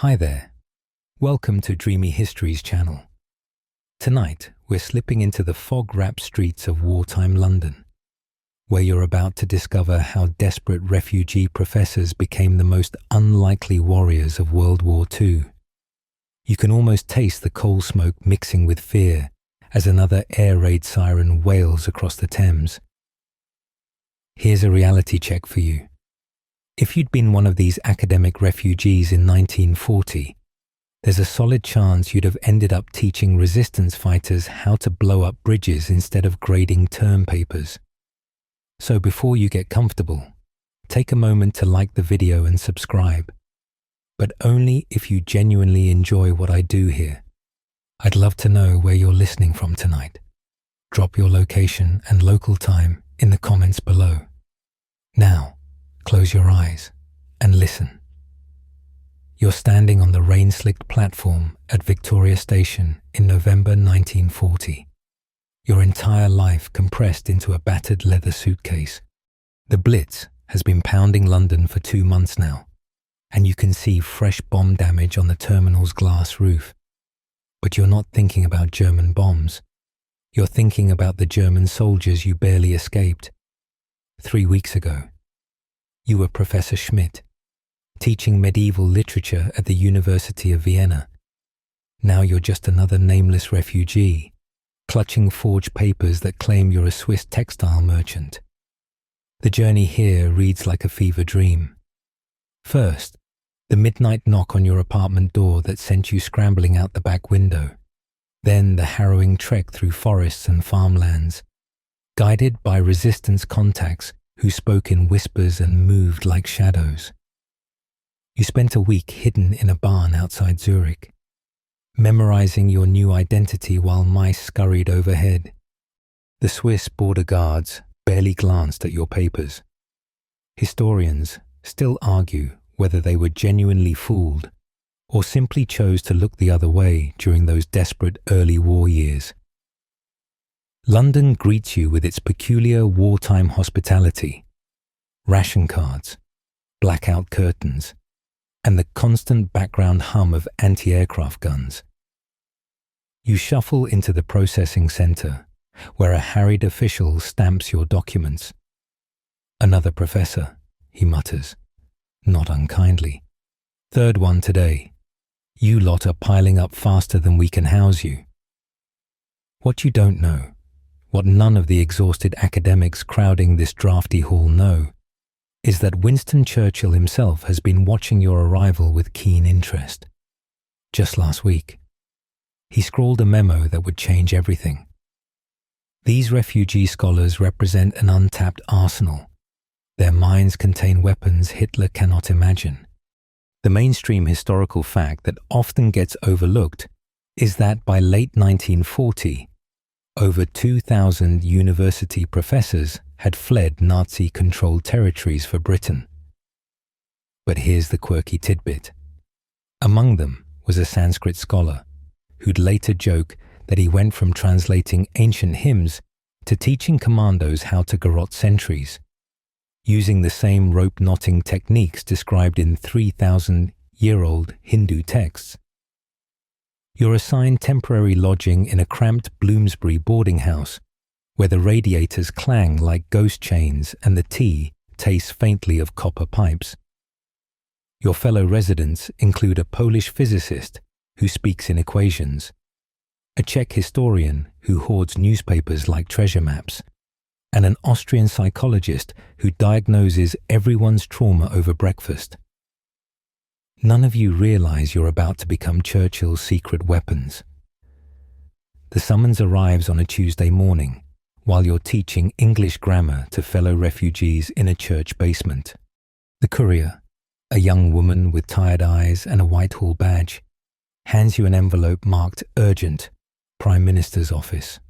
Hi there. Welcome to Dreamy Histories channel. Tonight, we're slipping into the fog-wrapped streets of wartime London, where you're about to discover how desperate refugee professors became the most unlikely warriors of World War II. You can almost taste the coal smoke mixing with fear as another air raid siren wails across the Thames. Here's a reality check for you. If you'd been one of these academic refugees in 1940, there's a solid chance you'd have ended up teaching resistance fighters how to blow up bridges instead of grading term papers. So before you get comfortable, take a moment to like the video and subscribe, but only if you genuinely enjoy what I do here. I'd love to know where you're listening from tonight. Drop your location and local time in the comments below. Now, close your eyes and listen. You're standing on the rain-slicked platform at Victoria Station in November 1940. Your entire life compressed into a battered leather suitcase. The Blitz has been pounding London for 2 months now, and you can see fresh bomb damage on the terminal's glass roof. But you're not thinking about German bombs. You're thinking about the German soldiers you barely escaped. 3 weeks ago, you were Professor Schmidt, teaching medieval literature at the University of Vienna. Now you're just another nameless refugee, clutching forged papers that claim you're a Swiss textile merchant. The journey here reads like a fever dream. First, the midnight knock on your apartment door that sent you scrambling out the back window. Then the harrowing trek through forests and farmlands, guided by resistance contacts who spoke in whispers and moved like shadows. You spent a week hidden in a barn outside Zurich, memorizing your new identity while mice scurried overhead. The Swiss border guards barely glanced at your papers. Historians still argue whether they were genuinely fooled or simply chose to look the other way during those desperate early war years. London greets you with its peculiar wartime hospitality, ration cards, blackout curtains, and the constant background hum of anti-aircraft guns. You shuffle into the processing center, where a harried official stamps your documents. "Another professor," he mutters, not unkindly. "Third one today. You lot are piling up faster than we can house you." What you don't know, what none of the exhausted academics crowding this drafty hall know, is that Winston Churchill himself has been watching your arrival with keen interest. Just last week, he scrawled a memo that would change everything. These refugee scholars represent an untapped arsenal. Their minds contain weapons Hitler cannot imagine. The mainstream historical fact that often gets overlooked is that by late 1940, over 2,000 university professors had fled Nazi-controlled territories for Britain. But here's the quirky tidbit. Among them was a Sanskrit scholar who'd later joke that he went from translating ancient hymns to teaching commandos how to garrote sentries, using the same rope-knotting techniques described in 3,000-year-old Hindu texts. You're assigned temporary lodging in a cramped Bloomsbury boarding house, where the radiators clang like ghost chains and the tea tastes faintly of copper pipes. Your fellow residents include a Polish physicist who speaks in equations, a Czech historian who hoards newspapers like treasure maps, and an Austrian psychologist who diagnoses everyone's trauma over breakfast. None of you realize you're about to become Churchill's secret weapons. The summons arrives on a Tuesday morning, while you're teaching English grammar to fellow refugees in a church basement. The courier, a young woman with tired eyes and a Whitehall badge, hands you an envelope marked Urgent, Prime Minister's Office.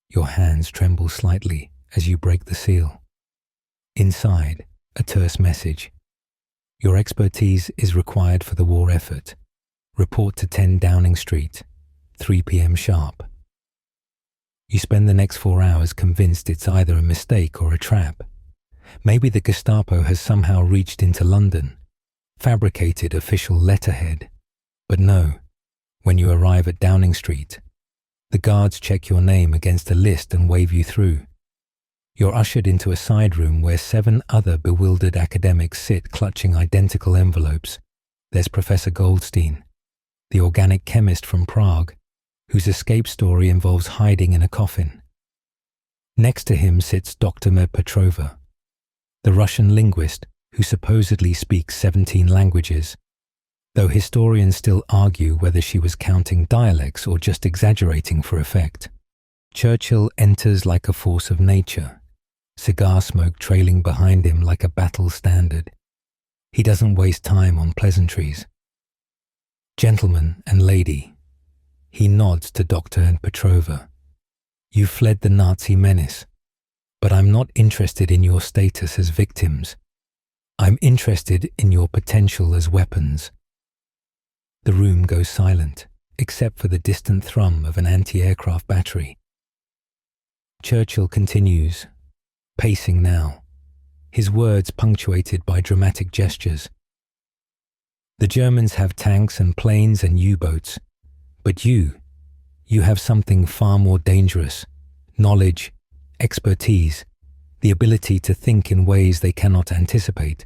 Your hands tremble slightly as you break the seal. Inside, a terse message. Your expertise is required for the war effort. Report to 10 Downing Street, 3 p.m. sharp. You spend the next 4 hours convinced it's either a mistake or a trap. Maybe the Gestapo has somehow reached into London, fabricated official letterhead. But no, when you arrive at Downing Street, the guards check your name against a list and wave you through. You're ushered into a side room where 7 other bewildered academics sit clutching identical envelopes. There's Professor Goldstein, the organic chemist from Prague, whose escape story involves hiding in a coffin. Next to him sits Dr. Petrova, the Russian linguist who supposedly speaks 17 languages, though historians still argue whether she was counting dialects or just exaggerating for effect. Churchill enters like a force of nature, cigar smoke trailing behind him like a battle standard. He doesn't waste time on pleasantries. "Gentleman and lady," he nods to Doctor and Petrova. "You fled the Nazi menace, but I'm not interested in your status as victims. I'm interested in your potential as weapons." The room goes silent, except for the distant thrum of an anti-aircraft battery. Churchill continues, pacing now, his words punctuated by dramatic gestures. "The Germans have tanks and planes and U-boats, but you have something far more dangerous: knowledge, expertise, the ability to think in ways they cannot anticipate."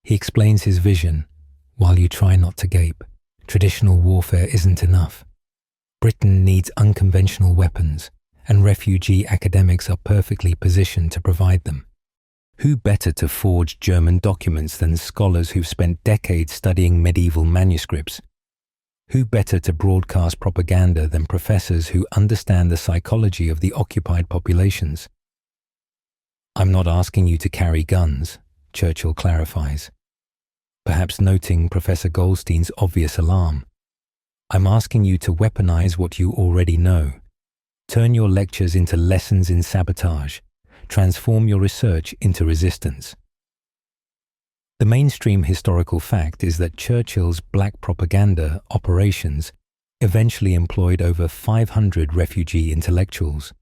He explains his vision, while you try not to gape. Traditional warfare isn't enough. Britain needs unconventional weapons, and refugee academics are perfectly positioned to provide them. Who better to forge German documents than scholars who've spent decades studying medieval manuscripts? Who better to broadcast propaganda than professors who understand the psychology of the occupied populations? "I'm not asking you to carry guns," Churchill clarifies, perhaps noting Professor Goldstein's obvious alarm. "I'm asking you to weaponize what you already know. Turn your lectures into lessons in sabotage. Transform your research into resistance." The mainstream historical fact is that Churchill's black propaganda operations eventually employed over 500 refugee intellectuals.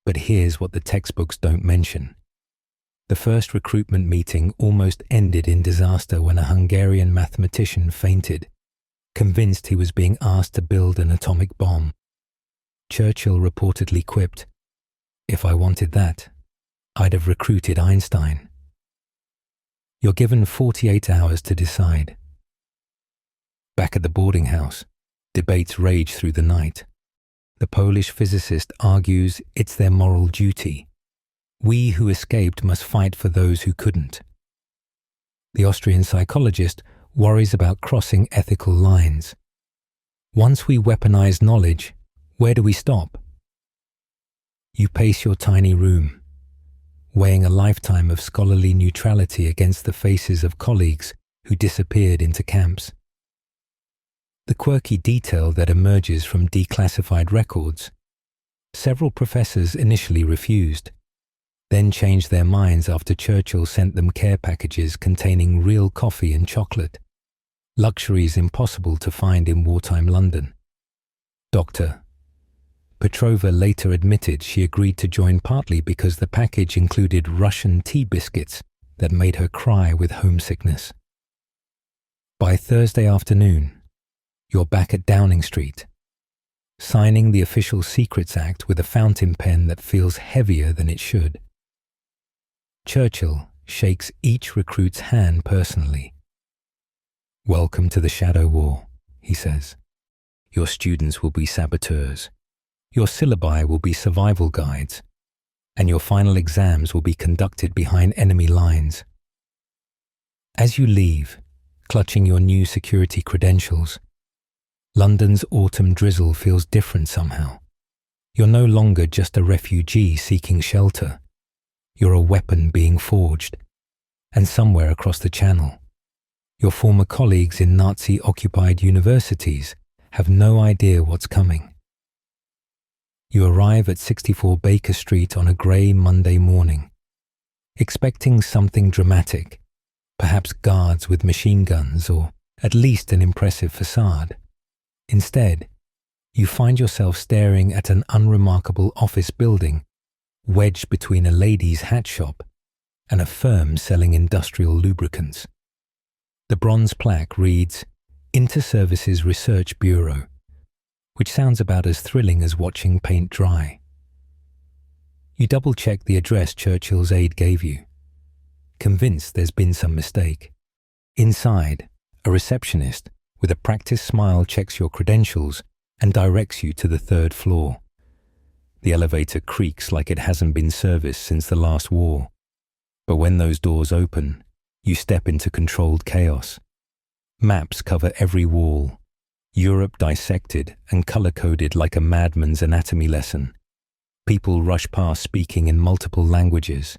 But here's what the textbooks don't mention. The first recruitment meeting almost ended in disaster when a Hungarian mathematician fainted, convinced he was being asked to build an atomic bomb. Churchill reportedly quipped, "If I wanted that, I'd have recruited Einstein." You're given 48 hours to decide. Back at the boarding house, debates rage through the night. The Polish physicist argues it's their moral duty. We who escaped must fight for those who couldn't. The Austrian psychologist worries about crossing ethical lines. Once we weaponize knowledge, where do we stop? You pace your tiny room, weighing a lifetime of scholarly neutrality against the faces of colleagues who disappeared into camps. The quirky detail that emerges from declassified records: several professors initially refused, then changed their minds after Churchill sent them care packages containing real coffee and chocolate, luxuries impossible to find in wartime London. Dr. Petrova later admitted she agreed to join partly because the package included Russian tea biscuits that made her cry with homesickness. By Thursday afternoon, you're back at Downing Street, signing the Official Secrets Act with a fountain pen that feels heavier than it should. Churchill shakes each recruit's hand personally. "Welcome to the Shadow War," he says. "Your students will be saboteurs. Your syllabi will be survival guides, and your final exams will be conducted behind enemy lines." As you leave, clutching your new security credentials, London's autumn drizzle feels different somehow. You're no longer just a refugee seeking shelter. You're a weapon being forged, and somewhere across the channel, your former colleagues in Nazi-occupied universities have no idea what's coming. You arrive at 64 Baker Street on a grey Monday morning, expecting something dramatic, perhaps guards with machine guns or at least an impressive facade. Instead, you find yourself staring at an unremarkable office building wedged between a ladies' hat shop and a firm selling industrial lubricants. The bronze plaque reads, Inter-Services Research Bureau, which sounds about as thrilling as watching paint dry. You double-check the address Churchill's aide gave you, convinced there's been some mistake. Inside, a receptionist with a practiced smile checks your credentials and directs you to the 3rd floor. The elevator creaks like it hasn't been serviced since the last war. But when those doors open, you step into controlled chaos. Maps cover every wall, Europe dissected and color-coded like a madman's anatomy lesson. People rush past speaking in multiple languages,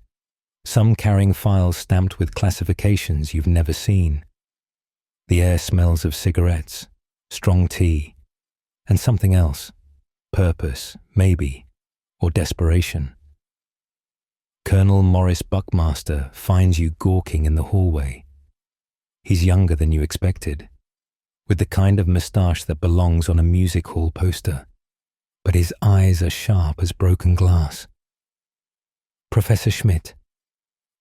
some carrying files stamped with classifications you've never seen. The air smells of cigarettes, strong tea, and something else, purpose, maybe, or desperation. Colonel Morris Buckmaster finds you gawking in the hallway. He's younger than you expected, with the kind of moustache that belongs on a music hall poster, but his eyes are sharp as broken glass. Professor Schmidt,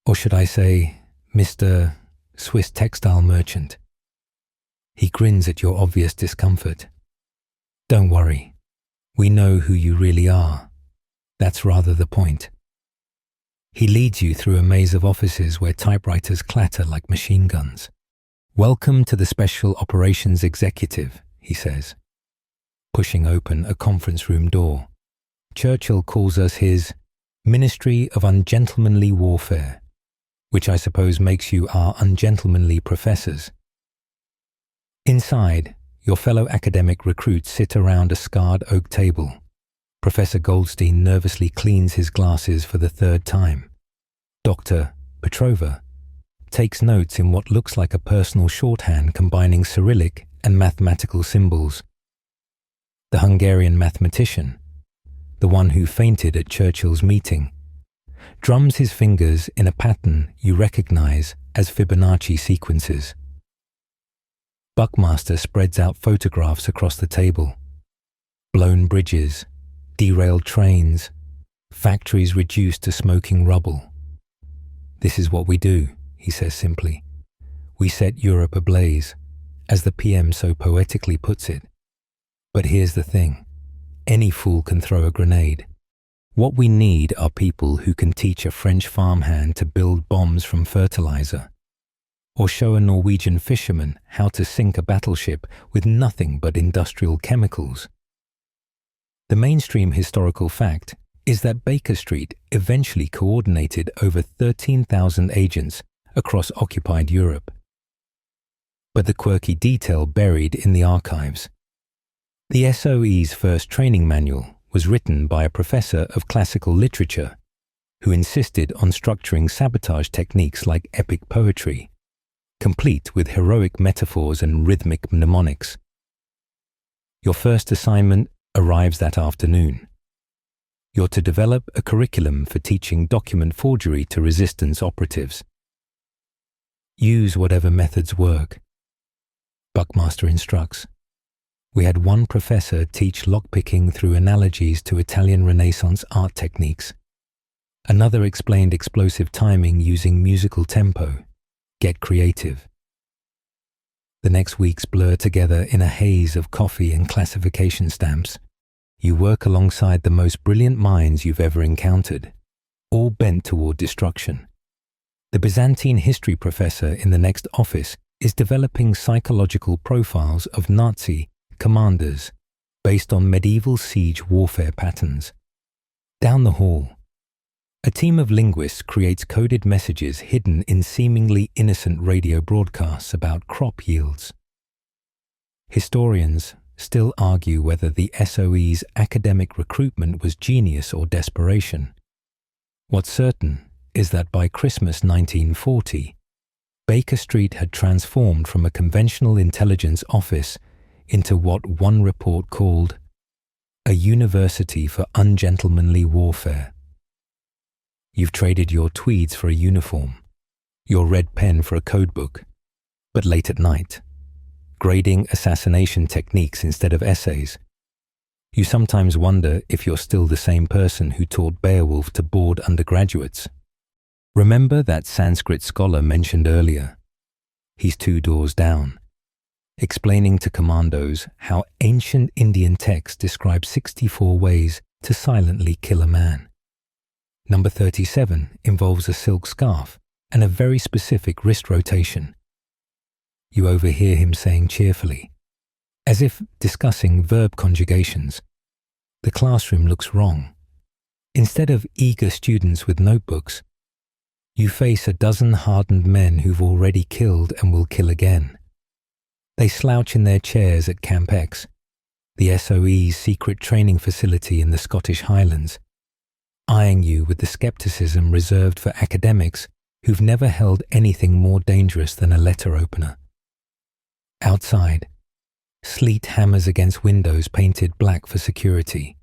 or should I say, Mr. Swiss textile merchant. He grins at your obvious discomfort. Don't worry, we know who you really are. That's rather the point. He leads you through a maze of offices where typewriters clatter like machine guns. Welcome to the Special Operations Executive, he says, pushing open a conference room door. Churchill calls us his Ministry of Ungentlemanly Warfare, which I suppose makes you our ungentlemanly professors. Inside, your fellow academic recruits sit around a scarred oak table. Professor Goldstein nervously cleans his glasses for the 3rd time. Dr. Petrova takes notes in what looks like a personal shorthand combining Cyrillic and mathematical symbols. The Hungarian mathematician, the one who fainted at Churchill's meeting, drums his fingers in a pattern you recognize as Fibonacci sequences. Buckmaster spreads out photographs across the table. Blown bridges, derailed trains, factories reduced to smoking rubble. This is what we do, he says simply. We set Europe ablaze, as the PM so poetically puts it. But here's the thing. Any fool can throw a grenade. What we need are people who can teach a French farmhand to build bombs from fertilizer, or show a Norwegian fisherman how to sink a battleship with nothing but industrial chemicals. The mainstream historical fact is that Baker Street eventually coordinated over 13,000 agents across occupied Europe. But the quirky detail buried in the archives. The SOE's first training manual was written by a professor of classical literature who insisted on structuring sabotage techniques like epic poetry, complete with heroic metaphors and rhythmic mnemonics. Your first assignment arrives that afternoon. You're to develop a curriculum for teaching document forgery to resistance operatives. Use whatever methods work. Buckmaster instructs. We had one professor teach lockpicking through analogies to Italian Renaissance art techniques. Another explained explosive timing using musical tempo. Get creative. The next weeks blur together in a haze of coffee and classification stamps. You work alongside the most brilliant minds you've ever encountered, all bent toward destruction. The Byzantine history professor in the next office is developing psychological profiles of Nazi commanders based on medieval siege warfare patterns. Down the hall, a team of linguists creates coded messages hidden in seemingly innocent radio broadcasts about crop yields. Historians still argue whether the SOE's academic recruitment was genius or desperation. What's certain is that by Christmas 1940, Baker Street had transformed from a conventional intelligence office into what one report called a university for ungentlemanly warfare. You've traded your tweeds for a uniform, your red pen for a codebook, but late at night, grading assassination techniques instead of essays. You sometimes wonder if you're still the same person who taught Beowulf to bored undergraduates. Remember that Sanskrit scholar mentioned earlier? He's 2 doors down, explaining to commandos how ancient Indian texts describe 64 ways to silently kill a man. Number 37 involves a silk scarf and a very specific wrist rotation. You overhear him saying cheerfully, as if discussing verb conjugations, "The classroom looks wrong." Instead of eager students with notebooks, you face a dozen hardened men who've already killed and will kill again. They slouch in their chairs at Camp X, the SOE's secret training facility in the Scottish Highlands, eyeing you with the skepticism reserved for academics who've never held anything more dangerous than a letter opener. Outside, sleet hammers against windows painted black for security.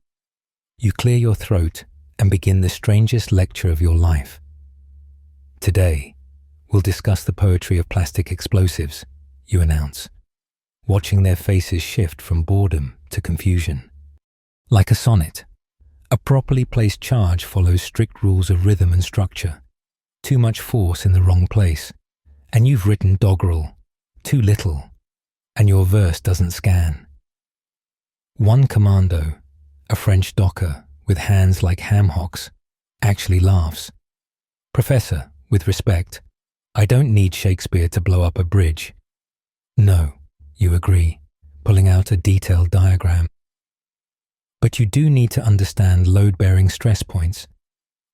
You clear your throat and begin the strangest lecture of your life. Today, we'll discuss the poetry of plastic explosives, you announce, watching their faces shift from boredom to confusion. Like a sonnet, a properly placed charge follows strict rules of rhythm and structure. Too much force in the wrong place, and you've written doggerel, too little, and your verse doesn't scan. One commando, a French docker with hands like ham hocks, actually laughs. "Professor, with respect, I don't need Shakespeare to blow up a bridge." "No," you agree, pulling out a detailed diagram. "But you do need to understand load-bearing stress points,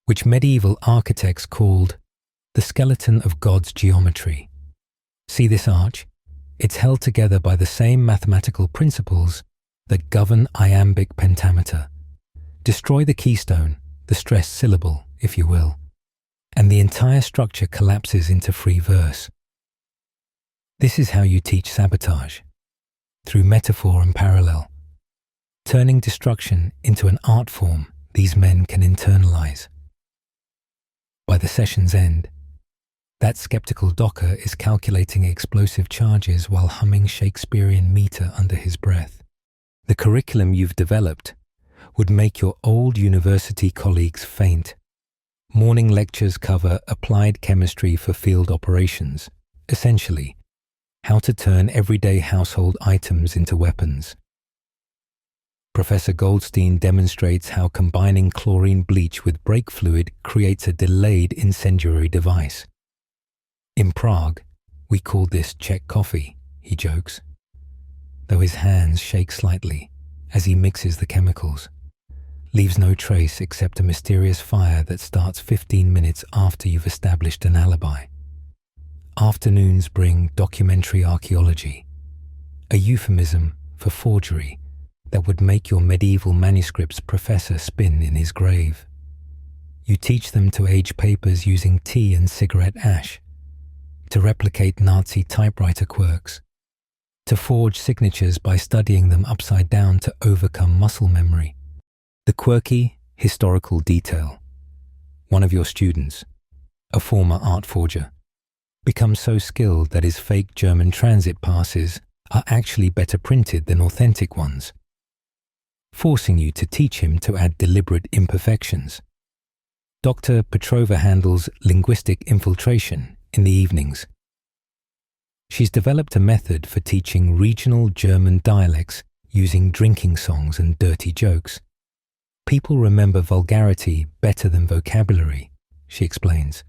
which medieval architects called the skeleton of God's geometry. See this arch? It's held together by the same mathematical principles that govern iambic pentameter. Destroy the keystone, the stressed syllable, if you will, and the entire structure collapses into free verse. This is how you teach sabotage, through metaphor and parallel, turning destruction into an art form these men can internalize. By the session's end, that skeptical docker is calculating explosive charges while humming Shakespearean meter under his breath. The curriculum you've developed would make your old university colleagues faint. Morning lectures cover applied chemistry for field operations, essentially, how to turn everyday household items into weapons. Professor Goldstein demonstrates how combining chlorine bleach with brake fluid creates a delayed incendiary device. In Prague, we call this Czech coffee, he jokes, though his hands shake slightly as he mixes the chemicals, leaves no trace except a mysterious fire that starts 15 minutes after you've established an alibi. Afternoons bring documentary archaeology, a euphemism for forgery that would make your medieval manuscripts professor spin in his grave. You teach them to age papers using tea and cigarette ash, to replicate Nazi typewriter quirks, to forge signatures by studying them upside down to overcome muscle memory. The quirky, historical detail. One of your students, a former art forger, becomes so skilled that his fake German transit passes are actually better printed than authentic ones, forcing you to teach him to add deliberate imperfections. Dr. Petrova handles linguistic infiltration in the evenings. She's developed a method for teaching regional German dialects using drinking songs and dirty jokes. People remember vulgarity better than vocabulary, she explains,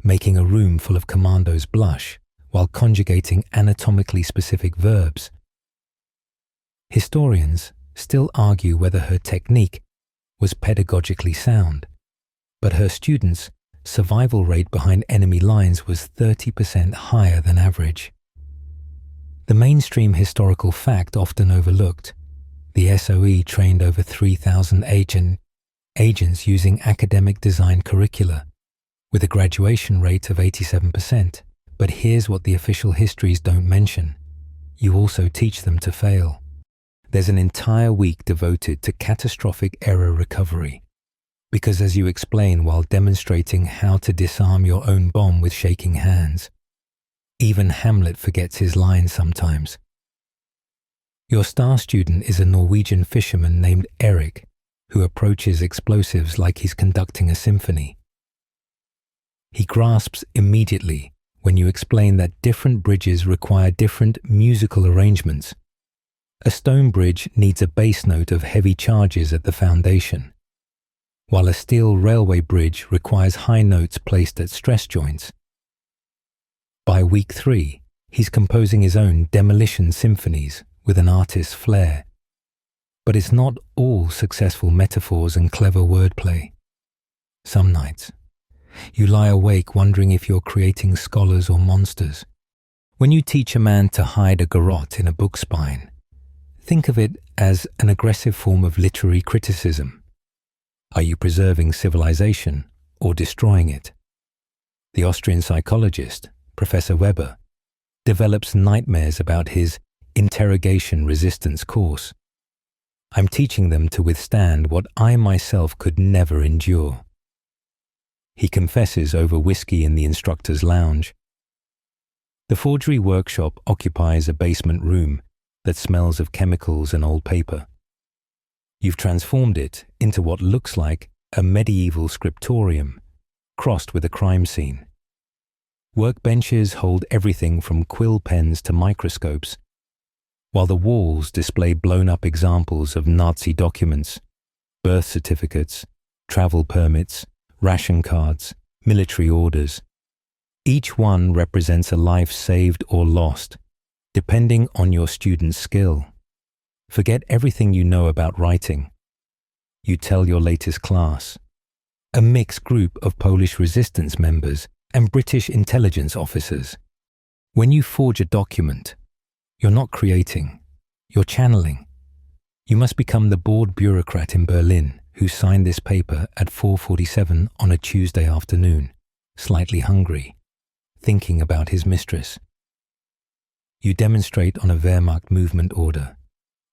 making a room full of commandos blush while conjugating anatomically specific verbs. Historians still argue whether her technique was pedagogically sound, but her students' survival rate behind enemy lines was 30% higher than average. The mainstream historical fact often overlooked: the SOE trained over 3,000 agents using academic design curricula, with a graduation rate of 87%. But here's what the official histories don't mention: you also teach them to fail. There's an entire week devoted to catastrophic error recovery, because as you explain while demonstrating how to disarm your own bomb with shaking hands, even Hamlet forgets his lines sometimes. Your star student is a Norwegian fisherman named Eric, who approaches explosives like he's conducting a symphony. He grasps immediately when you explain that different bridges require different musical arrangements. A stone bridge needs a bass note of heavy charges at the foundation, while a steel railway bridge requires high notes placed at stress joints. By week 3, he's composing his own demolition symphonies with an artist's flair. But it's not all successful metaphors and clever wordplay. Some nights, you lie awake wondering if you're creating scholars or monsters. When you teach a man to hide a garrote in a book spine, think of it as an aggressive form of literary criticism. Are you preserving civilization or destroying it? The Austrian psychologist, Professor Weber, develops nightmares about his interrogation resistance course. I'm teaching them to withstand what I myself could never endure. He confesses over whiskey in the instructor's lounge. The forgery workshop occupies a basement room that smells of chemicals and old paper. You've transformed it into what looks like a medieval scriptorium, crossed with a crime scene. Workbenches hold everything from quill pens to microscopes, while the walls display blown-up examples of Nazi documents, birth certificates, travel permits, ration cards, military orders. Each one represents a life saved or lost, depending on your student's skill. Forget everything you know about writing. You tell your latest class, a mixed group of Polish resistance members and British intelligence officers. When you forge a document, you're not creating, you're channeling. You must become the bored bureaucrat in Berlin who signed this paper at 4:47 on a Tuesday afternoon, slightly hungry, thinking about his mistress. You demonstrate on a Wehrmacht movement order,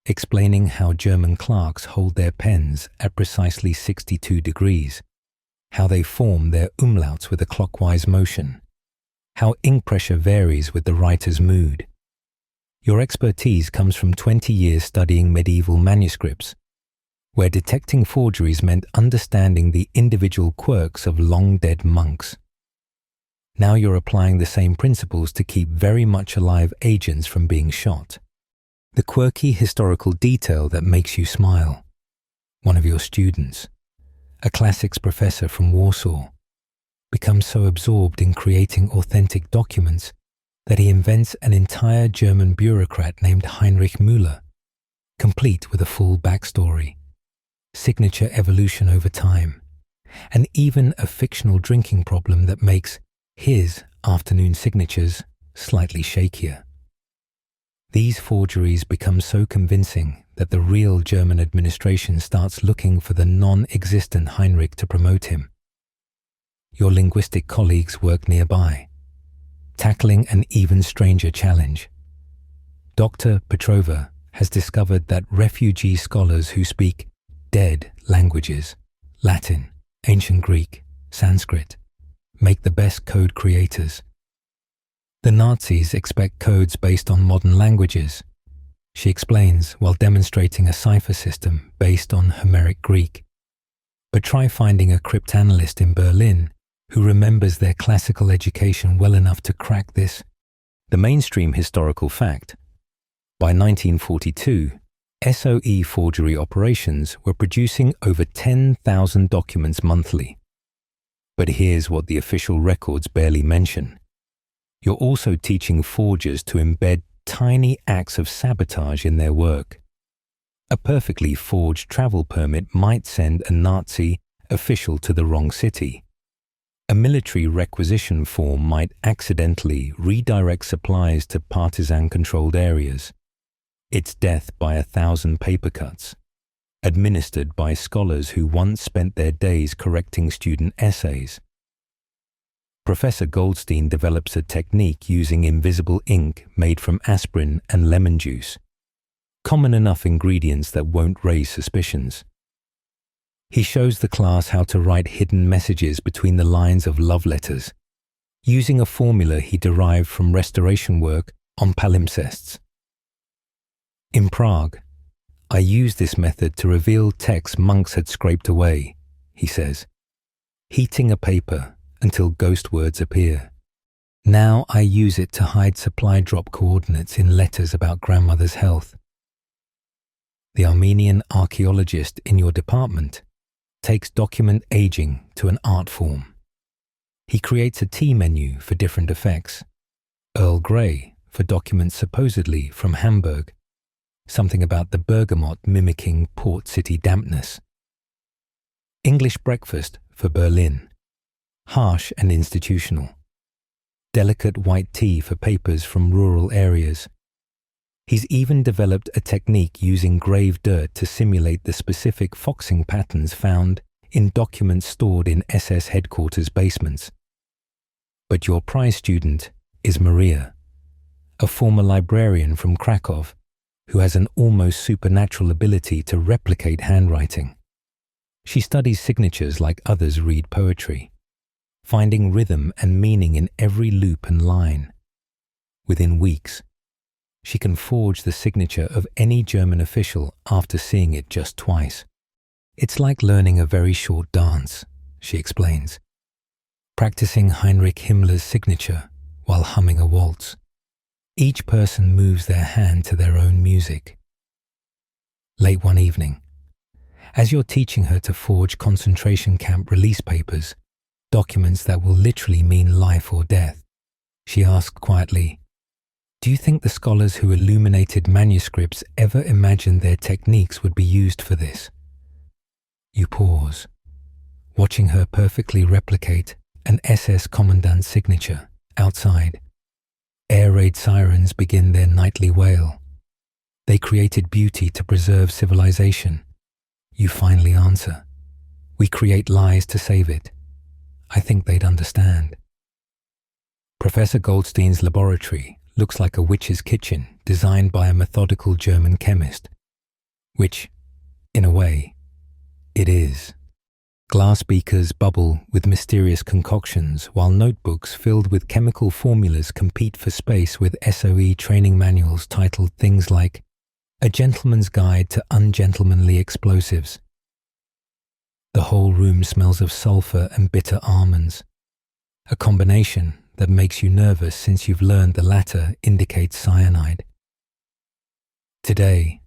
explaining how German clerks hold their pens at precisely 62 degrees, how they form their umlauts with a clockwise motion, how ink pressure varies with the writer's mood. Your expertise comes from 20 years studying medieval manuscripts, where detecting forgeries meant understanding the individual quirks of long-dead monks. Now you're applying the same principles to keep very much alive agents from being shot. The quirky historical detail that makes you smile. One of your students, a classics professor from Warsaw, becomes so absorbed in creating authentic documents that he invents an entire German bureaucrat named Heinrich Müller, complete with a full backstory, signature evolution over time, and even a fictional drinking problem that makes his afternoon signatures slightly shakier. These forgeries become so convincing that the real German administration starts looking for the non-existent Heinrich to promote him. Your linguistic colleagues work nearby, tackling an even stranger challenge. Dr. Petrova has discovered that refugee scholars who speak dead languages, Latin, ancient Greek, Sanskrit, make the best code creators. The Nazis expect codes based on modern languages, she explains while demonstrating a cipher system based on Homeric Greek. But try finding a cryptanalyst in Berlin who remembers their classical education well enough to crack this. The mainstream historical fact. By 1942, SOE forgery operations were producing over 10,000 documents monthly. But here's what the official records barely mention. You're also teaching forgers to embed tiny acts of sabotage in their work. A perfectly forged travel permit might send a Nazi official to the wrong city. A military requisition form might accidentally redirect supplies to partisan-controlled areas. It's death by 1,000 paper cuts, administered by scholars who once spent their days correcting student essays. Professor Goldstein develops a technique using invisible ink made from aspirin and lemon juice, common enough ingredients that won't raise suspicions. He shows the class how to write hidden messages between the lines of love letters, using a formula he derived from restoration work on palimpsests. In Prague, I used this method to reveal texts monks had scraped away, he says, heating a paper until ghost words appear. Now I use it to hide supply drop coordinates in letters about grandmother's health. The Armenian archaeologist in your department takes document aging to an art form. He creates a tea menu for different effects. Earl Grey for documents supposedly from Hamburg, something about the bergamot mimicking port city dampness. English breakfast for Berlin, harsh and institutional. Delicate white tea for papers from rural areas. He's even developed a technique using grave dirt to simulate the specific foxing patterns found in documents stored in SS headquarters basements. But your prize student is Maria, a former librarian from Krakow who has an almost supernatural ability to replicate handwriting. She studies signatures like others read poetry, finding rhythm and meaning in every loop and line. Within weeks, she can forge the signature of any German official after seeing it just twice. It's like learning a very short dance, she explains, practicing Heinrich Himmler's signature while humming a waltz. Each person moves their hand to their own music. Late one evening, as you're teaching her to forge concentration camp release papers, documents that will literally mean life or death, she asked quietly, "Do you think the scholars who illuminated manuscripts ever imagined their techniques would be used for this?" You pause, watching her perfectly replicate an SS commandant's signature outside. Air raid sirens begin their nightly wail. They created beauty to preserve civilization. You finally answer, "We create lies to save it." I think they'd understand. Professor Goldstein's laboratory looks like a witch's kitchen designed by a methodical German chemist, which, in a way, it is. Glass beakers bubble with mysterious concoctions while notebooks filled with chemical formulas compete for space with SOE training manuals titled things like A Gentleman's Guide to Ungentlemanly Explosives. The whole room smells of sulfur and bitter almonds, a combination that makes you nervous since you've learned the latter indicates cyanide. Today,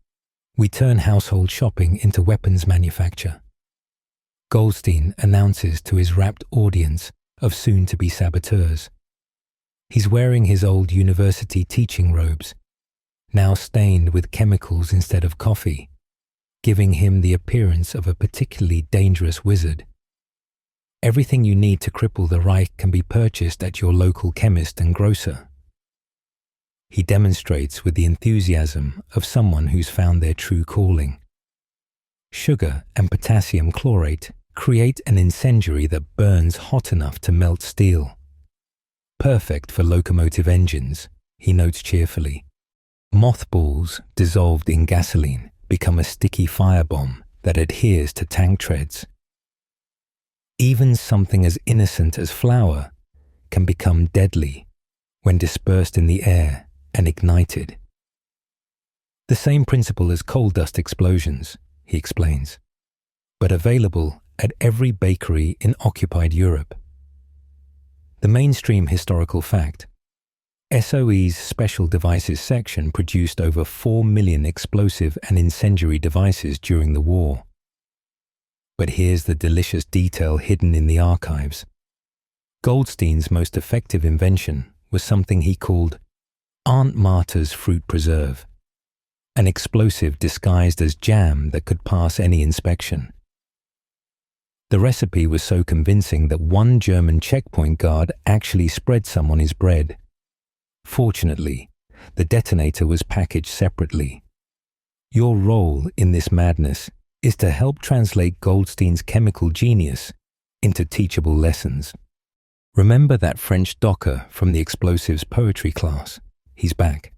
we turn household shopping into weapons manufacture. Goldstein announces to his rapt audience of soon-to-be saboteurs. He's wearing his old university teaching robes, now stained with chemicals instead of coffee, giving him the appearance of a particularly dangerous wizard. Everything you need to cripple the Reich can be purchased at your local chemist and grocer. He demonstrates with the enthusiasm of someone who's found their true calling. Sugar and potassium chlorate create an incendiary that burns hot enough to melt steel. Perfect for locomotive engines, he notes cheerfully. Mothballs dissolved in gasoline become a sticky firebomb that adheres to tank treads. Even something as innocent as flour can become deadly when dispersed in the air and ignited. The same principle as coal dust explosions, he explains, but available at every bakery in occupied Europe. The mainstream historical fact: SOE's Special Devices section produced over 4 million explosive and incendiary devices during the war. But here's the delicious detail hidden in the archives. Goldstein's most effective invention was something he called Aunt Marta's fruit preserve, an explosive disguised as jam that could pass any inspection. The recipe was so convincing that one German checkpoint guard actually spread some on his bread. Fortunately, the detonator was packaged separately. Your role in this madness is to help translate Goldstein's chemical genius into teachable lessons. Remember that French docker from the explosives poetry class? He's back.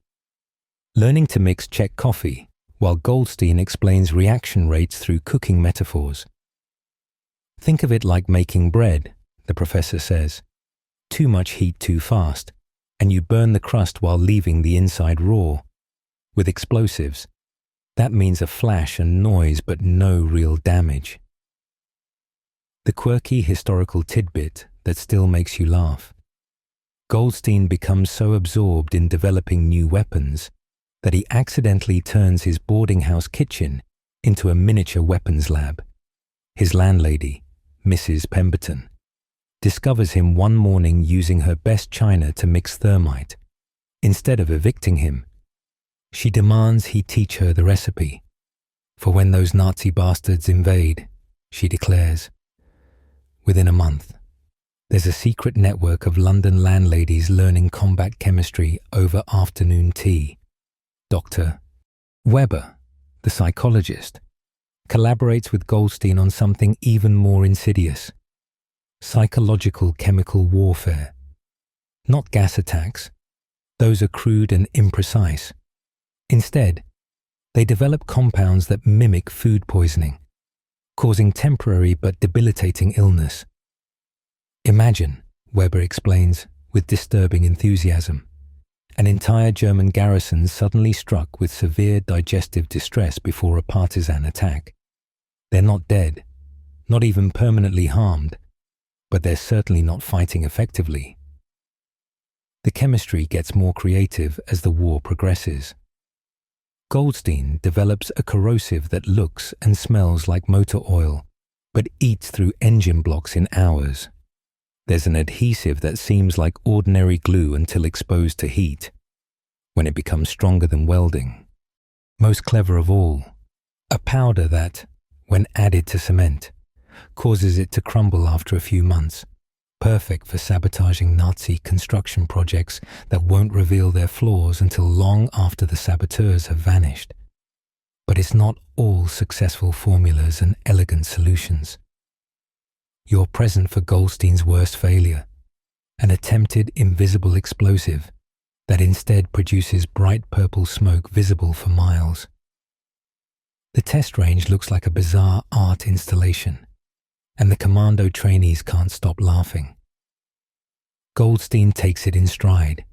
Learning to mix Czech coffee while Goldstein explains reaction rates through cooking metaphors. Think of it like making bread, the professor says. Too much heat too fast, and you burn the crust while leaving the inside raw. With explosives, that means a flash and noise but no real damage. The quirky historical tidbit that still makes you laugh. Goldstein becomes so absorbed in developing new weapons that he accidentally turns his boarding house kitchen into a miniature weapons lab. His landlady, Mrs. Pemberton, discovers him one morning using her best china to mix thermite. Instead of evicting him, she demands he teach her the recipe. For when those Nazi bastards invade, she declares. Within a month, there's a secret network of London landladies learning combat chemistry over afternoon tea. Dr. Weber, the psychologist, collaborates with Goldstein on something even more insidious: psychological chemical warfare. Not gas attacks. Those are crude and imprecise. Instead, they develop compounds that mimic food poisoning, causing temporary but debilitating illness. Imagine, Weber explains with disturbing enthusiasm, an entire German garrison suddenly struck with severe digestive distress before a partisan attack. They're not dead, not even permanently harmed, but they're certainly not fighting effectively. The chemistry gets more creative as the war progresses. Goldstein develops a corrosive that looks and smells like motor oil, but eats through engine blocks in hours. There's an adhesive that seems like ordinary glue until exposed to heat, when it becomes stronger than welding. Most clever of all, a powder that, when added to cement, causes it to crumble after a few months, perfect for sabotaging Nazi construction projects that won't reveal their flaws until long after the saboteurs have vanished. But it's not all successful formulas and elegant solutions. You're present for Goldstein's worst failure, an attempted invisible explosive that instead produces bright purple smoke visible for miles. The test range looks like a bizarre art installation, and the commando trainees can't stop laughing. Goldstein takes it in stride,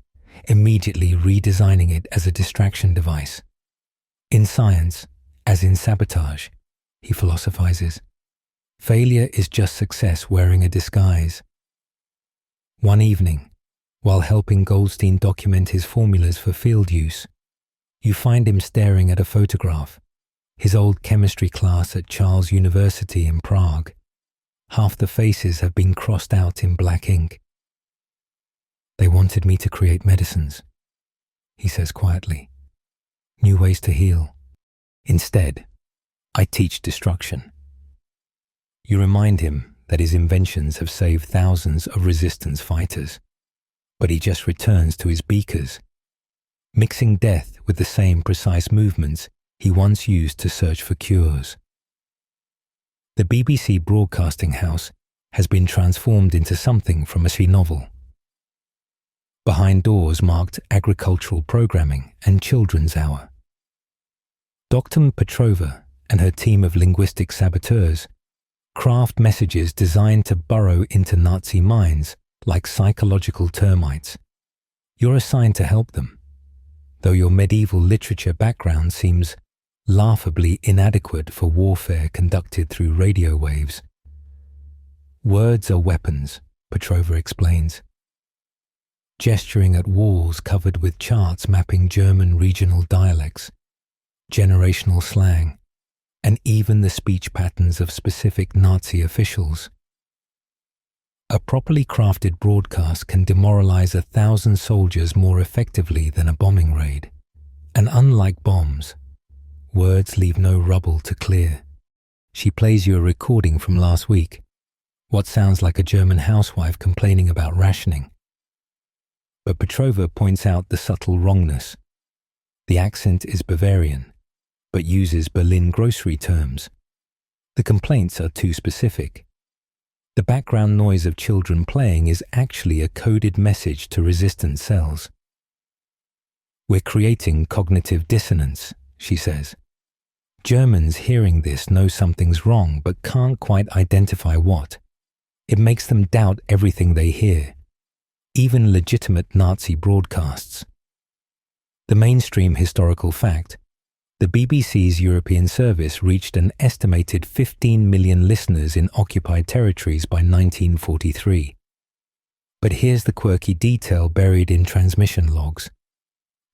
immediately redesigning it as a distraction device. In science, as in sabotage, he philosophizes, failure is just success wearing a disguise. One evening, while helping Goldstein document his formulas for field use, you find him staring at a photograph, his old chemistry class at Charles University in Prague. Half the faces have been crossed out in black ink. They wanted me to create medicines, he says quietly. New ways to heal. Instead, I teach destruction. You remind him that his inventions have saved thousands of resistance fighters, but he just returns to his beakers, mixing death with the same precise movements he once used to search for cures. The BBC broadcasting house has been transformed into something from a novel. Behind doors marked agricultural programming and children's hour. Dr. Petrova and her team of linguistic saboteurs craft messages designed to burrow into Nazi minds like psychological termites. You're assigned to help them, though your medieval literature background seems laughably inadequate for warfare conducted through radio waves. Words are weapons, Petrova explains. Gesturing at walls covered with charts mapping German regional dialects, generational slang, and even the speech patterns of specific Nazi officials. A properly crafted broadcast can demoralize 1,000 soldiers more effectively than a bombing raid. And unlike bombs, words leave no rubble to clear. She plays you a recording from last week, what sounds like a German housewife complaining about rationing. But Petrova points out the subtle wrongness. The accent is Bavarian, but uses Berlin grocery terms. The complaints are too specific. The background noise of children playing is actually a coded message to resistant cells. We're creating cognitive dissonance, she says. Germans hearing this know something's wrong but can't quite identify what. It makes them doubt everything they hear, even legitimate Nazi broadcasts. The mainstream historical fact: the BBC's European service reached an estimated 15 million listeners in occupied territories by 1943. But here's the quirky detail buried in transmission logs.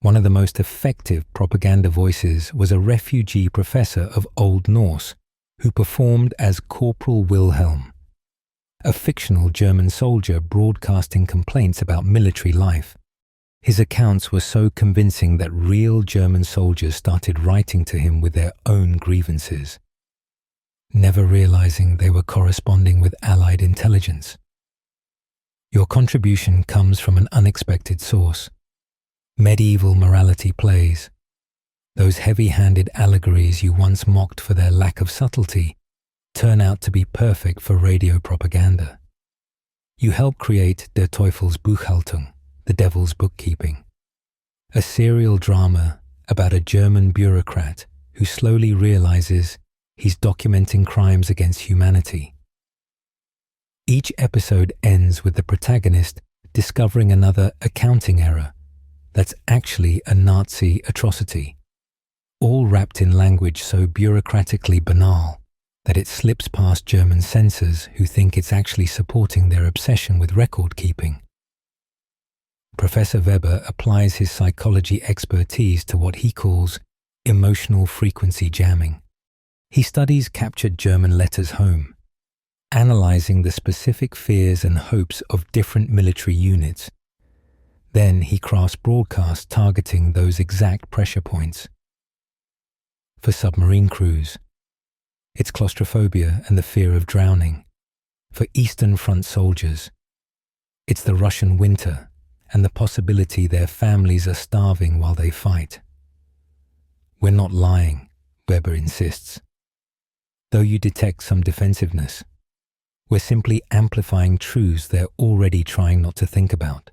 One of the most effective propaganda voices was a refugee professor of Old Norse who performed as Corporal Wilhelm, a fictional German soldier broadcasting complaints about military life. His accounts were so convincing that real German soldiers started writing to him with their own grievances, never realizing they were corresponding with Allied intelligence. Your contribution comes from an unexpected source. Medieval morality plays. Those heavy-handed allegories you once mocked for their lack of subtlety turn out to be perfect for radio propaganda. You help create Der Teufels Buchhaltung, the devil's bookkeeping, a serial drama about a German bureaucrat who slowly realizes he's documenting crimes against humanity. Each episode ends with the protagonist discovering another accounting error that's actually a Nazi atrocity, all wrapped in language so bureaucratically banal that it slips past German censors who think it's actually supporting their obsession with record-keeping. Professor Weber applies his psychology expertise to what he calls emotional frequency jamming. He studies captured German letters home, analyzing the specific fears and hopes of different military units. Then he crafts broadcasts targeting those exact pressure points. For submarine crews, it's claustrophobia and the fear of drowning. For Eastern Front soldiers, it's the Russian winter and the possibility their families are starving while they fight. We're not lying, Weber insists. Though you detect some defensiveness, we're simply amplifying truths they're already trying not to think about.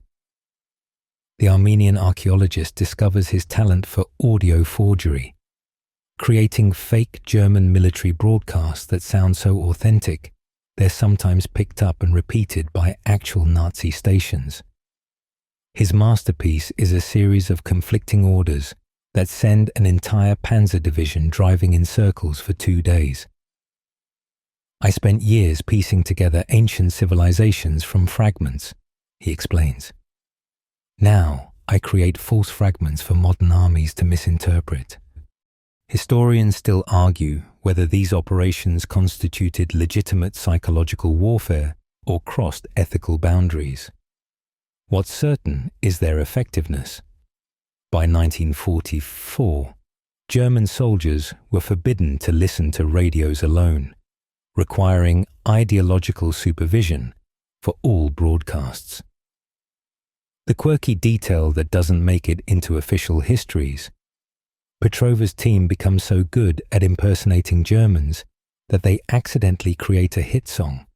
The Armenian archaeologist discovers his talent for audio forgery, creating fake German military broadcasts that sound so authentic, they're sometimes picked up and repeated by actual Nazi stations. His masterpiece is a series of conflicting orders that send an entire panzer division driving in circles for 2 days. I spent years piecing together ancient civilizations from fragments, he explains. Now I create false fragments for modern armies to misinterpret. Historians still argue whether these operations constituted legitimate psychological warfare or crossed ethical boundaries. What's certain is their effectiveness. By 1944, German soldiers were forbidden to listen to radios alone, requiring ideological supervision for all broadcasts. The quirky detail that doesn't make it into official histories: Petrova's team becomes so good at impersonating Germans that they accidentally create a hit song.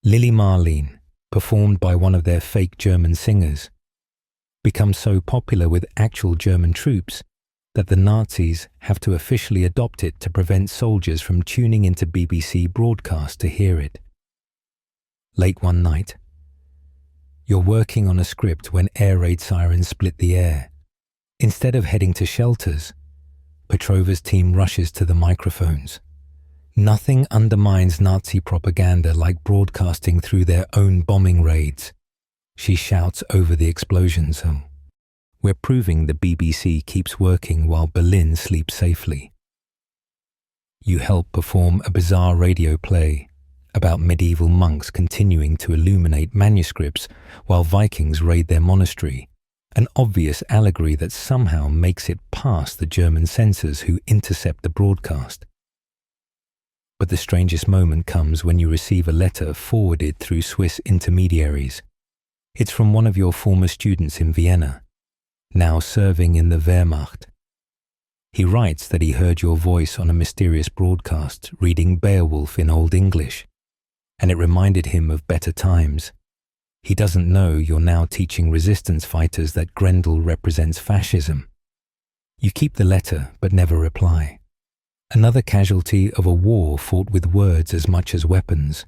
Lili Marleen, performed by one of their fake German singers, becomes so popular with actual German troops that the Nazis have to officially adopt it to prevent soldiers from tuning into BBC broadcasts to hear it. Late one night, you're working on a script when air raid sirens split the air. Instead of heading to shelters, Petrova's team rushes to the microphones. Nothing undermines Nazi propaganda like broadcasting through their own bombing raids. She shouts over the explosions. We're proving the BBC keeps working while Berlin sleeps safely. You help perform a bizarre radio play about medieval monks continuing to illuminate manuscripts while Vikings raid their monastery, an obvious allegory that somehow makes it past the German censors who intercept the broadcast. But the strangest moment comes when you receive a letter forwarded through Swiss intermediaries. It's from one of your former students in Vienna, now serving in the Wehrmacht. He writes that he heard your voice on a mysterious broadcast reading Beowulf in Old English, and it reminded him of better times. He doesn't know you're now teaching resistance fighters that Grendel represents fascism. You keep the letter but never reply. Another casualty of a war fought with words as much as weapons.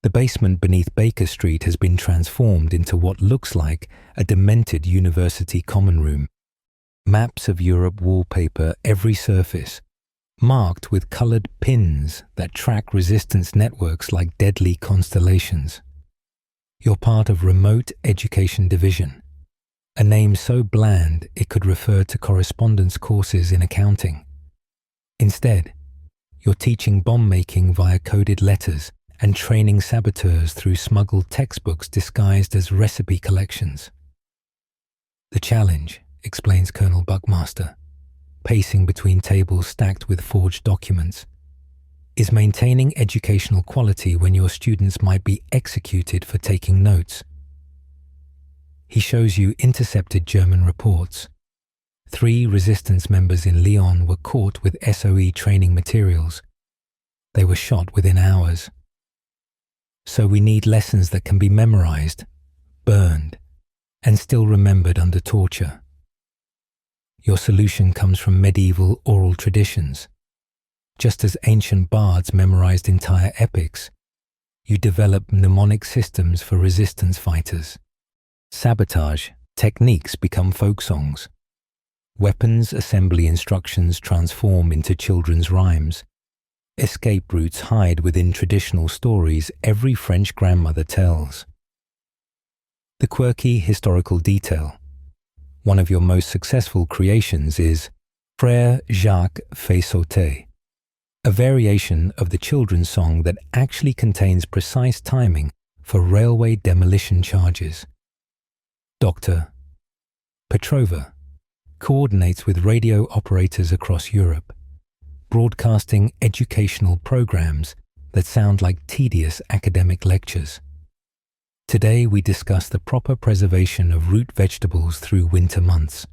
The basement beneath Baker Street has been transformed into what looks like a demented university common room. Maps of Europe wallpaper every surface, marked with coloured pins that track resistance networks like deadly constellations. You're part of Remote Education Division, a name so bland it could refer to correspondence courses in accounting. Instead, you're teaching bomb making via coded letters and training saboteurs through smuggled textbooks disguised as recipe collections. The challenge, explains Colonel Buckmaster, pacing between tables stacked with forged documents, is maintaining educational quality when your students might be executed for taking notes. He shows you intercepted German reports. 3 resistance members in Lyon were caught with SOE training materials. They were shot within hours. So we need lessons that can be memorized, burned, and still remembered under torture. Your solution comes from medieval oral traditions. Just as ancient bards memorized entire epics, you develop mnemonic systems for resistance fighters. Sabotage techniques become folk songs. Weapons assembly instructions transform into children's rhymes. Escape routes hide within traditional stories every French grandmother tells. The quirky historical detail. One of your most successful creations is Frère Jacques fait sauter, a variation of the children's song that actually contains precise timing for railway demolition charges. Dr. Petrova coordinates with radio operators across Europe, broadcasting educational programs that sound like tedious academic lectures. Today we discuss the proper preservation of root vegetables through winter months.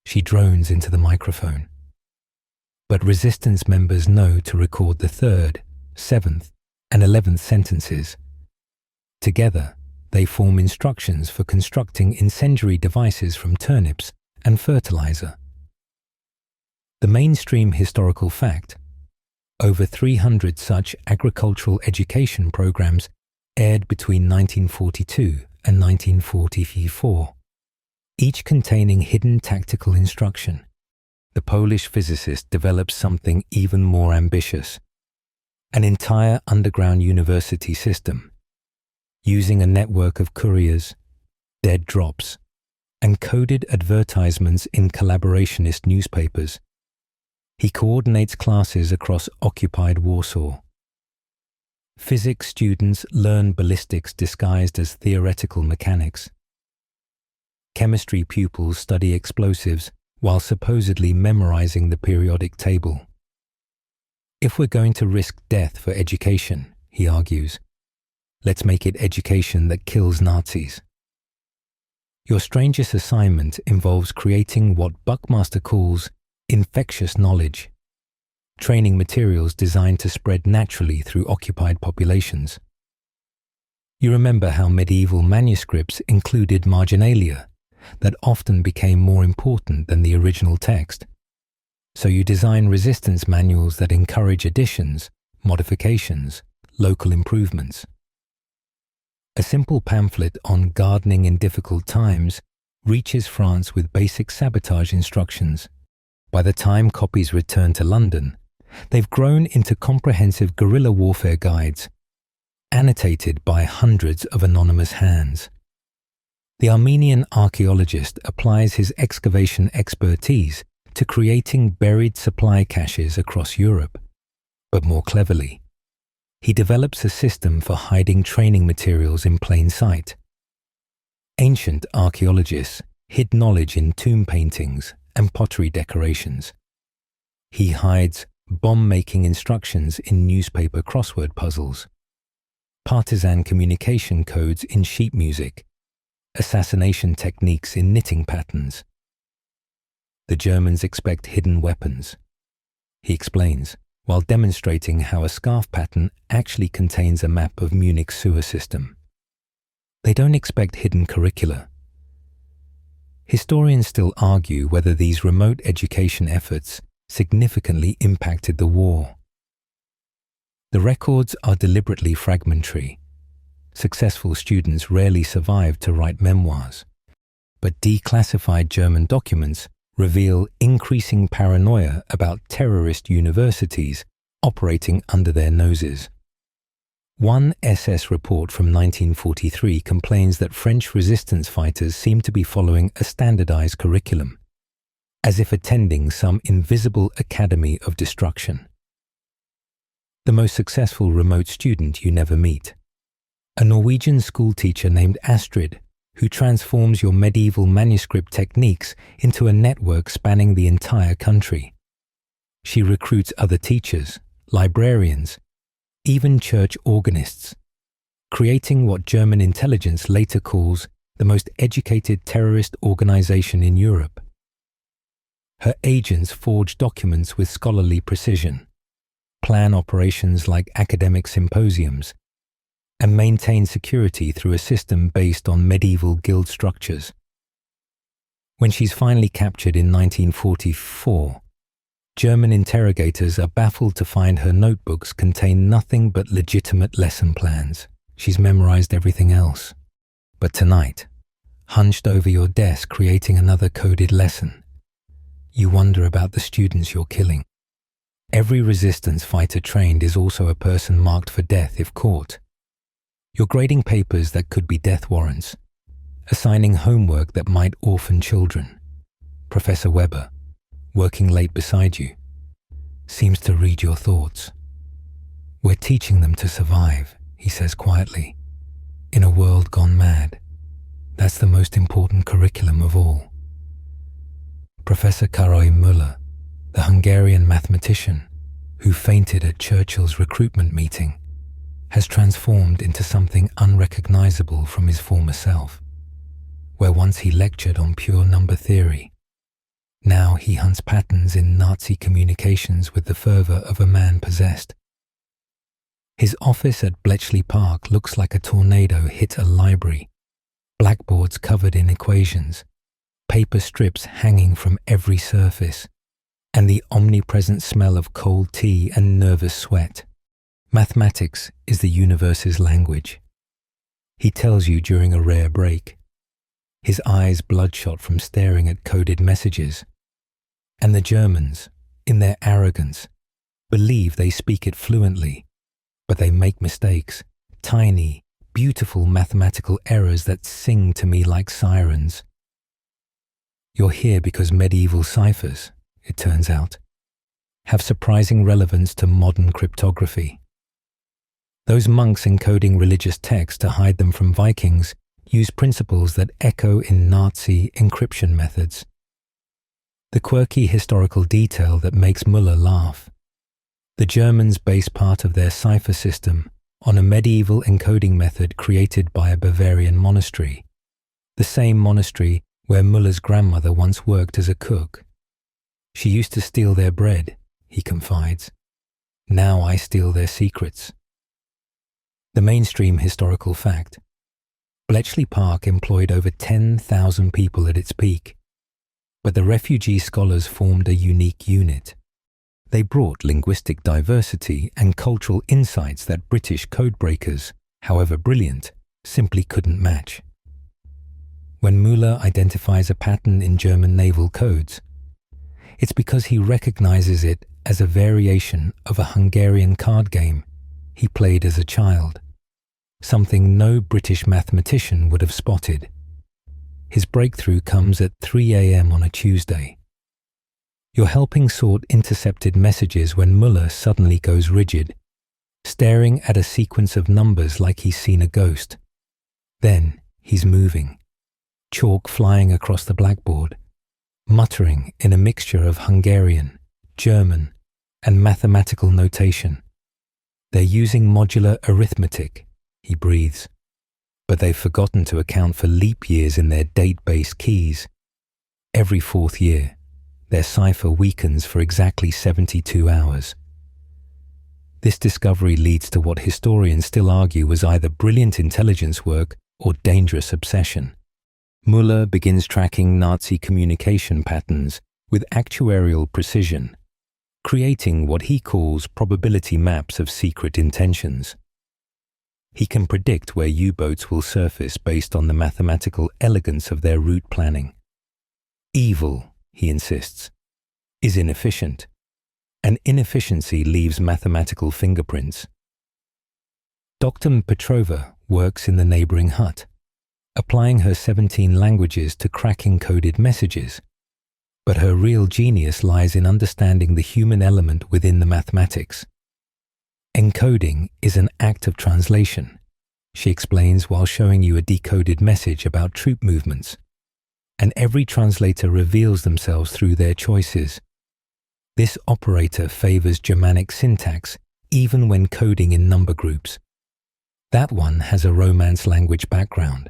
She drones into the microphone. But resistance members know to record the 3rd, 7th, and 11th sentences. Together, they form instructions for constructing incendiary devices from turnips and fertilizer. The mainstream historical fact: over 300 such agricultural education programs aired between 1942 and 1944, each containing hidden tactical instruction. The Polish physicist developed something even more ambitious: an entire underground university system. Using a network of couriers, dead drops, and coded advertisements in collaborationist newspapers, he coordinates classes across occupied Warsaw. Physics students learn ballistics disguised as theoretical mechanics. Chemistry pupils study explosives while supposedly memorizing the periodic table. If we're going to risk death for education, he argues, let's make it education that kills Nazis. Your strangest assignment involves creating what Buckmaster calls infectious knowledge, training materials designed to spread naturally through occupied populations. You remember how medieval manuscripts included marginalia that often became more important than the original text. So you design resistance manuals that encourage additions, modifications, local improvements. A simple pamphlet on gardening in difficult times reaches France with basic sabotage instructions. By the time copies return to London, they've grown into comprehensive guerrilla warfare guides, annotated by hundreds of anonymous hands. The Armenian archaeologist applies his excavation expertise to creating buried supply caches across Europe. But more cleverly, he develops a system for hiding training materials in plain sight. Ancient archaeologists hid knowledge in tomb paintings and pottery decorations. He hides bomb-making instructions in newspaper crossword puzzles, partisan communication codes in sheet music, assassination techniques in knitting patterns. The Germans expect hidden weapons. He explains, while demonstrating how a scarf pattern actually contains a map of Munich's sewer system. They don't expect hidden curricula. Historians still argue whether these remote education efforts significantly impacted the war. The records are deliberately fragmentary. Successful students rarely survive to write memoirs, but declassified German documents reveal increasing paranoia about terrorist universities operating under their noses. One SS report from 1943 complains that French resistance fighters seem to be following a standardized curriculum, as if attending some invisible academy of destruction. The most successful remote student you never meet. A Norwegian schoolteacher named Astrid, who transforms your medieval manuscript techniques into a network spanning the entire country. She recruits other teachers, librarians, even church organists, creating what German intelligence later calls the most educated terrorist organization in Europe. Her agents forge documents with scholarly precision, plan operations like academic symposiums, and maintain security through a system based on medieval guild structures. When she's finally captured in 1944, German interrogators are baffled to find her notebooks contain nothing but legitimate lesson plans. She's memorized everything else. But tonight, hunched over your desk creating another coded lesson, you wonder about the students you're killing. Every resistance fighter trained is also a person marked for death if caught. You're grading papers that could be death warrants, assigning homework that might orphan children. Professor Weber, working late beside you, seems to read your thoughts. We're teaching them to survive, he says quietly, in a world gone mad. That's the most important curriculum of all. Professor Károly Müller, the Hungarian mathematician who fainted at Churchill's recruitment meeting, has transformed into something unrecognizable from his former self. Where once he lectured on pure number theory, now he hunts patterns in Nazi communications with the fervor of a man possessed. His office at Bletchley Park looks like a tornado hit a library, blackboards covered in equations, paper strips hanging from every surface, and the omnipresent smell of cold tea and nervous sweat. Mathematics is the universe's language. He tells you during a rare break, his eyes bloodshot from staring at coded messages. And the Germans, in their arrogance, believe they speak it fluently, but they make mistakes, tiny, beautiful mathematical errors that sing to me like sirens. You're here because medieval ciphers, it turns out, have surprising relevance to modern cryptography. Those monks encoding religious texts to hide them from Vikings use principles that echo in Nazi encryption methods. The quirky historical detail that makes Müller laugh. The Germans base part of their cipher system on a medieval encoding method created by a Bavarian monastery, the same monastery where Müller's grandmother once worked as a cook. She used to steal their bread, he confides. Now I steal their secrets. The mainstream historical fact. Bletchley Park employed over 10,000 people at its peak, but the refugee scholars formed a unique unit. They brought linguistic diversity and cultural insights that British codebreakers, however brilliant, simply couldn't match. When Müller identifies a pattern in German naval codes, it's because he recognizes it as a variation of a Hungarian card game he played as a child, something no British mathematician would have spotted. His breakthrough comes at 3 a.m. on a Tuesday. You're helping sort intercepted messages when Müller suddenly goes rigid, staring at a sequence of numbers like he's seen a ghost. Then he's moving, chalk flying across the blackboard, muttering in a mixture of Hungarian, German, and mathematical notation. They're using modular arithmetic, he breathes, but they've forgotten to account for leap years in their date-based keys. Every fourth year, their cipher weakens for exactly 72 hours. This discovery leads to what historians still argue was either brilliant intelligence work or dangerous obsession. Müller begins tracking Nazi communication patterns with actuarial precision, creating what he calls probability maps of secret intentions. He can predict where U-boats will surface based on the mathematical elegance of their route planning. Evil, he insists, is inefficient, and inefficiency leaves mathematical fingerprints. Dr. Petrova works in the neighboring hut, applying her 17 languages to crack encoded messages. But her real genius lies in understanding the human element within the mathematics. Encoding is an act of translation, she explains while showing you a decoded message about troop movements, and every translator reveals themselves through their choices. This operator favors Germanic syntax even when coding in number groups. That one has a Romance language background.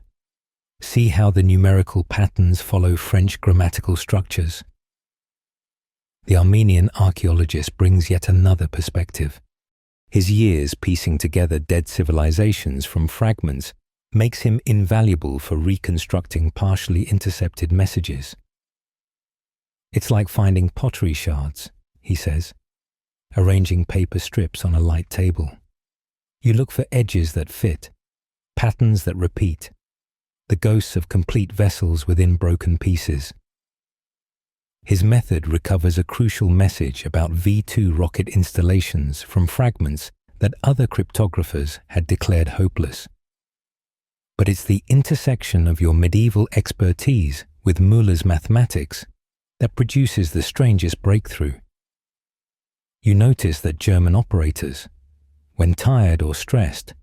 See how the numerical patterns follow French grammatical structures. The Armenian archaeologist brings yet another perspective. His years piecing together dead civilizations from fragments makes him invaluable for reconstructing partially intercepted messages. It's like finding pottery shards, he says, arranging paper strips on a light table. You look for edges that fit, patterns that repeat, the ghosts of complete vessels within broken pieces. His method recovers a crucial message about V2 rocket installations from fragments that other cryptographers had declared hopeless. But it's the intersection of your medieval expertise with Müller's mathematics that produces the strangest breakthrough. You notice that German operators, when tired or stressed,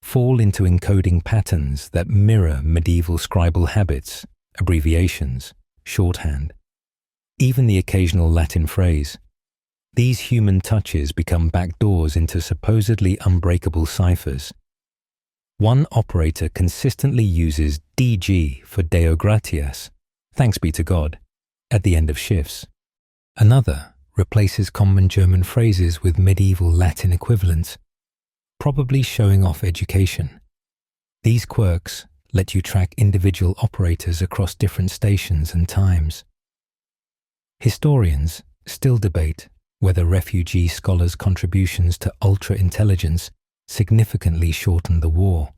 fall into encoding patterns that mirror medieval scribal habits, abbreviations, shorthand, even the occasional Latin phrase. These human touches become backdoors into supposedly unbreakable ciphers. One operator consistently uses DG for Deo gratias, thanks be to God, at the end of shifts. Another replaces common German phrases with medieval Latin equivalents, probably showing off education. These quirks let you track individual operators across different stations and times. Historians still debate whether refugee scholars' contributions to ultra-intelligence significantly shortened the war.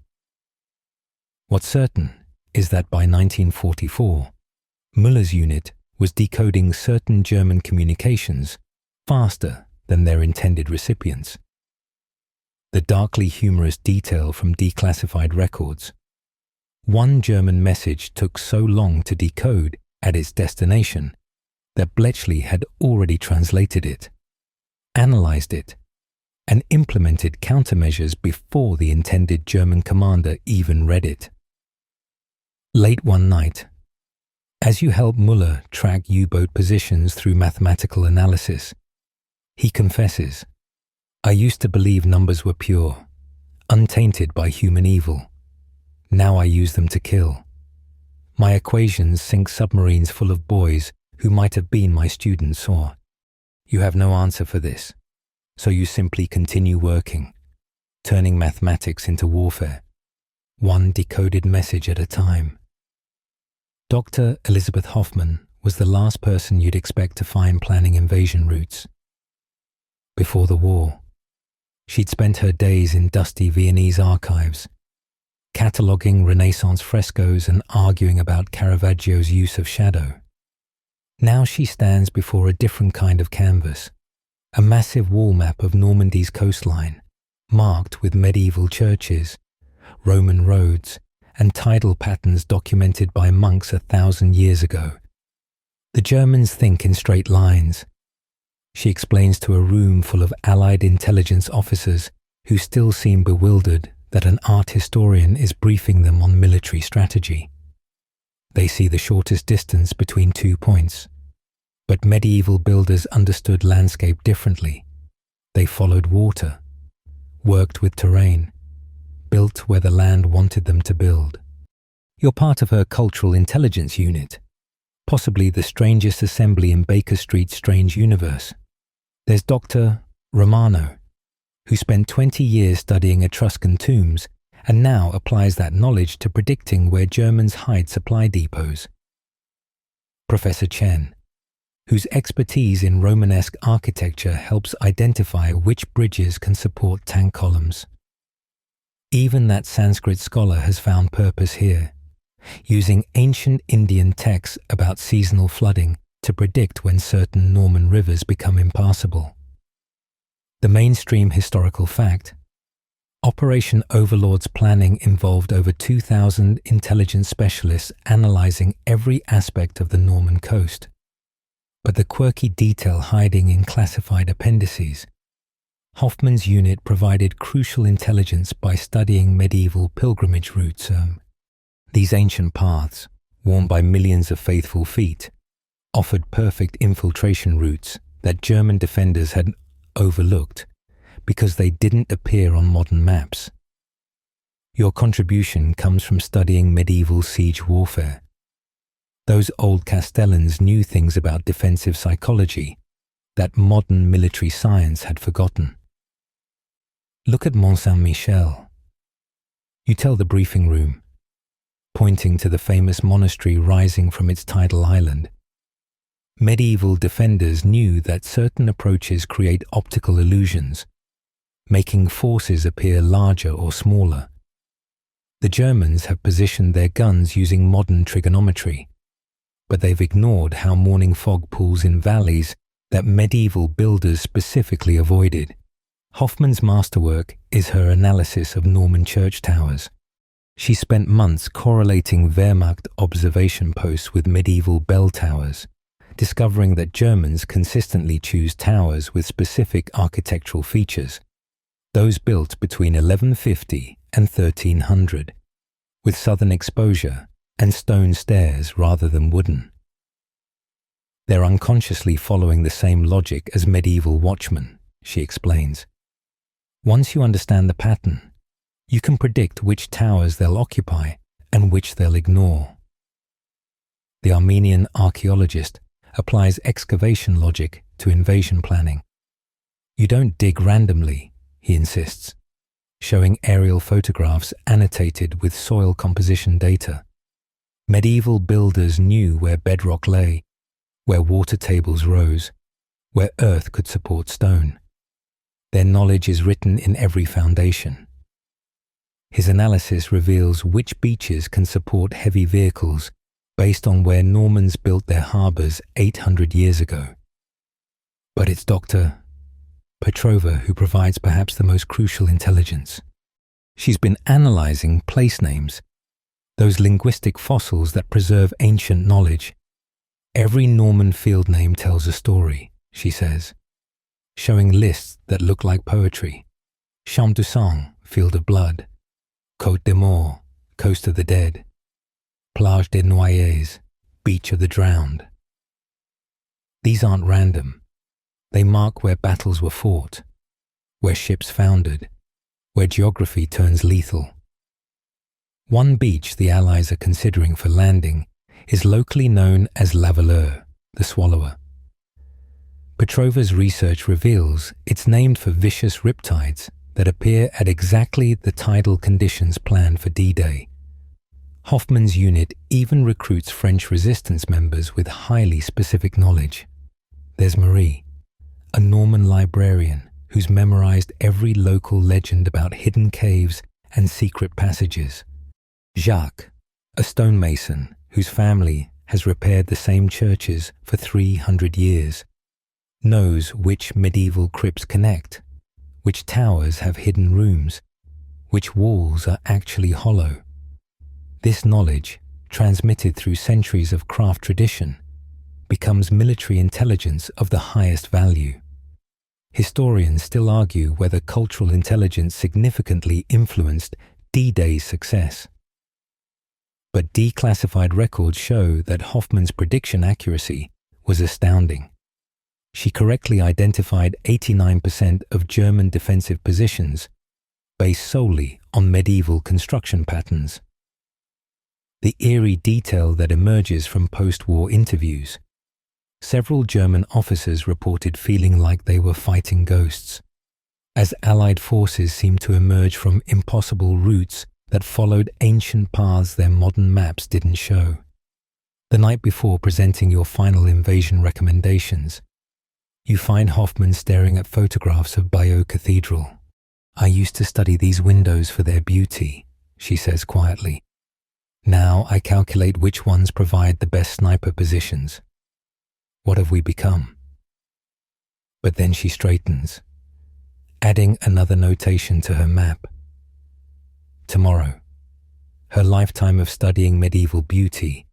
What's certain is that by 1944, Müller's unit was decoding certain German communications faster than their intended recipients. The darkly humorous detail from declassified records. One German message took so long to decode at its destination that Bletchley had already translated it, analyzed it, and implemented countermeasures before the intended German commander even read it. Late one night, as you help Müller track U-boat positions through mathematical analysis, he confesses, "I used to believe numbers were pure, untainted by human evil. Now I use them to kill. My equations sink submarines full of boys who might have been my students, or you have no answer for this, so you simply continue working, turning mathematics into warfare, one decoded message at a time." Dr. Elizabeth Hoffman was the last person you'd expect to find planning invasion routes. Before the war, she'd spent her days in dusty Viennese archives, cataloguing Renaissance frescoes and arguing about Caravaggio's use of shadow. Now she stands before a different kind of canvas, a massive wall map of Normandy's coastline, marked with medieval churches, Roman roads, and tidal patterns documented by monks 1,000 years ago. The Germans think in straight lines, she explains to a room full of Allied intelligence officers who still seem bewildered that an art historian is briefing them on military strategy. They see the shortest distance between 2 points, but medieval builders understood landscape differently. They followed water, worked with terrain, built where the land wanted them to build. You're part of her cultural intelligence unit, possibly the strangest assembly in Baker Street's strange universe. There's Dr. Romano, who spent 20 years studying Etruscan tombs and now applies that knowledge to predicting where Germans hide supply depots. Professor Chen, whose expertise in Romanesque architecture helps identify which bridges can support tank columns. Even that Sanskrit scholar has found purpose here, using ancient Indian texts about seasonal flooding to predict when certain Norman rivers become impassable. The mainstream historical fact, Operation Overlord's planning involved over 2,000 intelligence specialists analyzing every aspect of the Norman coast. But the quirky detail hiding in classified appendices, Hoffman's unit provided crucial intelligence by studying medieval pilgrimage routes. These ancient paths, worn by millions of faithful feet, offered perfect infiltration routes that German defenders had overlooked because they didn't appear on modern maps. Your contribution comes from studying medieval siege warfare. Those old Castellans knew things about defensive psychology that modern military science had forgotten. Look at Mont Saint-Michel. You tell the briefing room, pointing to the famous monastery rising from its tidal island. Medieval defenders knew that certain approaches create optical illusions, making forces appear larger or smaller. The Germans have positioned their guns using modern trigonometry, but they've ignored how morning fog pools in valleys that medieval builders specifically avoided. Hoffman's masterwork is her analysis of Norman church towers. She spent months correlating Wehrmacht observation posts with medieval bell towers, discovering that Germans consistently choose towers with specific architectural features, those built between 1150 and 1300, with southern exposure and stone stairs rather than wooden. They're unconsciously following the same logic as medieval watchmen, she explains. Once you understand the pattern, you can predict which towers they'll occupy and which they'll ignore. The Armenian archaeologist applies excavation logic to invasion planning. You don't dig randomly, he insists, showing aerial photographs annotated with soil composition data. Medieval builders knew where bedrock lay, where water tables rose, where earth could support stone. Their knowledge is written in every foundation. His analysis reveals which beaches can support heavy vehicles based on where Normans built their harbours 800 years ago. But it's Dr. Petrova who provides perhaps the most crucial intelligence. She's been analysing place names, those linguistic fossils that preserve ancient knowledge. Every Norman field name tells a story, she says, showing lists that look like poetry. Champ du Sang, Field of Blood; Côte des Morts, Coast of the Dead; Plage des Noyés, Beach of the Drowned. These aren't random. They mark where battles were fought, where ships foundered, where geography turns lethal. One beach the Allies are considering for landing is locally known as La Valeur, the Swallower. Petrova's research reveals it's named for vicious riptides that appear at exactly the tidal conditions planned for D-Day. Hoffman's unit even recruits French resistance members with highly specific knowledge. There's Marie, a Norman librarian who's memorized every local legend about hidden caves and secret passages. Jacques, a stonemason whose family has repaired the same churches for 300 years, knows which medieval crypts connect, which towers have hidden rooms, which walls are actually hollow. This knowledge, transmitted through centuries of craft tradition, becomes military intelligence of the highest value. Historians still argue whether cultural intelligence significantly influenced D-Day's success. But declassified records show that Hoffman's prediction accuracy was astounding. She correctly identified 89% of German defensive positions based solely on medieval construction patterns. The eerie detail that emerges from post-war interviews. Several German officers reported feeling like they were fighting ghosts, as Allied forces seemed to emerge from impossible routes that followed ancient paths their modern maps didn't show. The night before presenting your final invasion recommendations, you find Hoffman staring at photographs of Bayeux Cathedral. "I used to study these windows for their beauty," she says quietly. "Now I calculate which ones provide the best sniper positions. What have we become?" But then she straightens, adding another notation to her map. tomorrow. Her lifetime of studying medieval beauty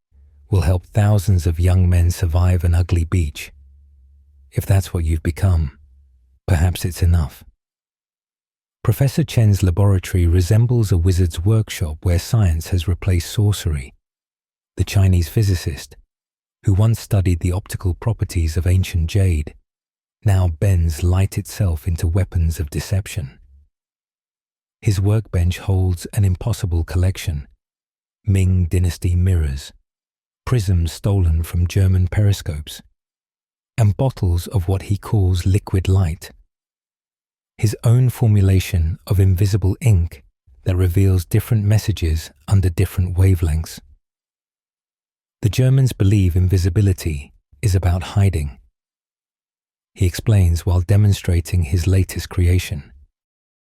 will help thousands of young men survive an ugly beach. If that's what you've become, perhaps it's enough. Professor Chen's laboratory resembles a wizard's workshop where science has replaced sorcery. The Chinese physicist, who once studied the optical properties of ancient jade, now bends light itself into weapons of deception. His workbench holds an impossible collection: Ming Dynasty mirrors, prisms stolen from German periscopes, and bottles of what he calls liquid light, his own formulation of invisible ink that reveals different messages under different wavelengths. The Germans believe invisibility is about hiding. He explains while demonstrating his latest creation.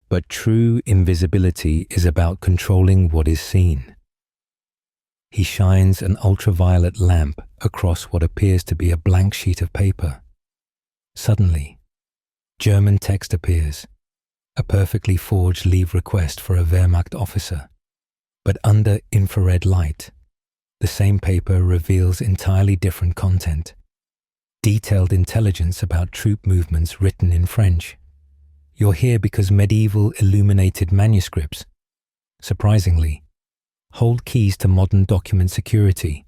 But true invisibility is about controlling what is seen. He shines an ultraviolet lamp across what appears to be a blank sheet of paper. Suddenly, German text appears, a perfectly forged leave request for a Wehrmacht officer. But under infrared light, the same paper reveals entirely different content. Detailed intelligence about troop movements written in French. You're here because medieval illuminated manuscripts, surprisingly, hold keys to modern document security.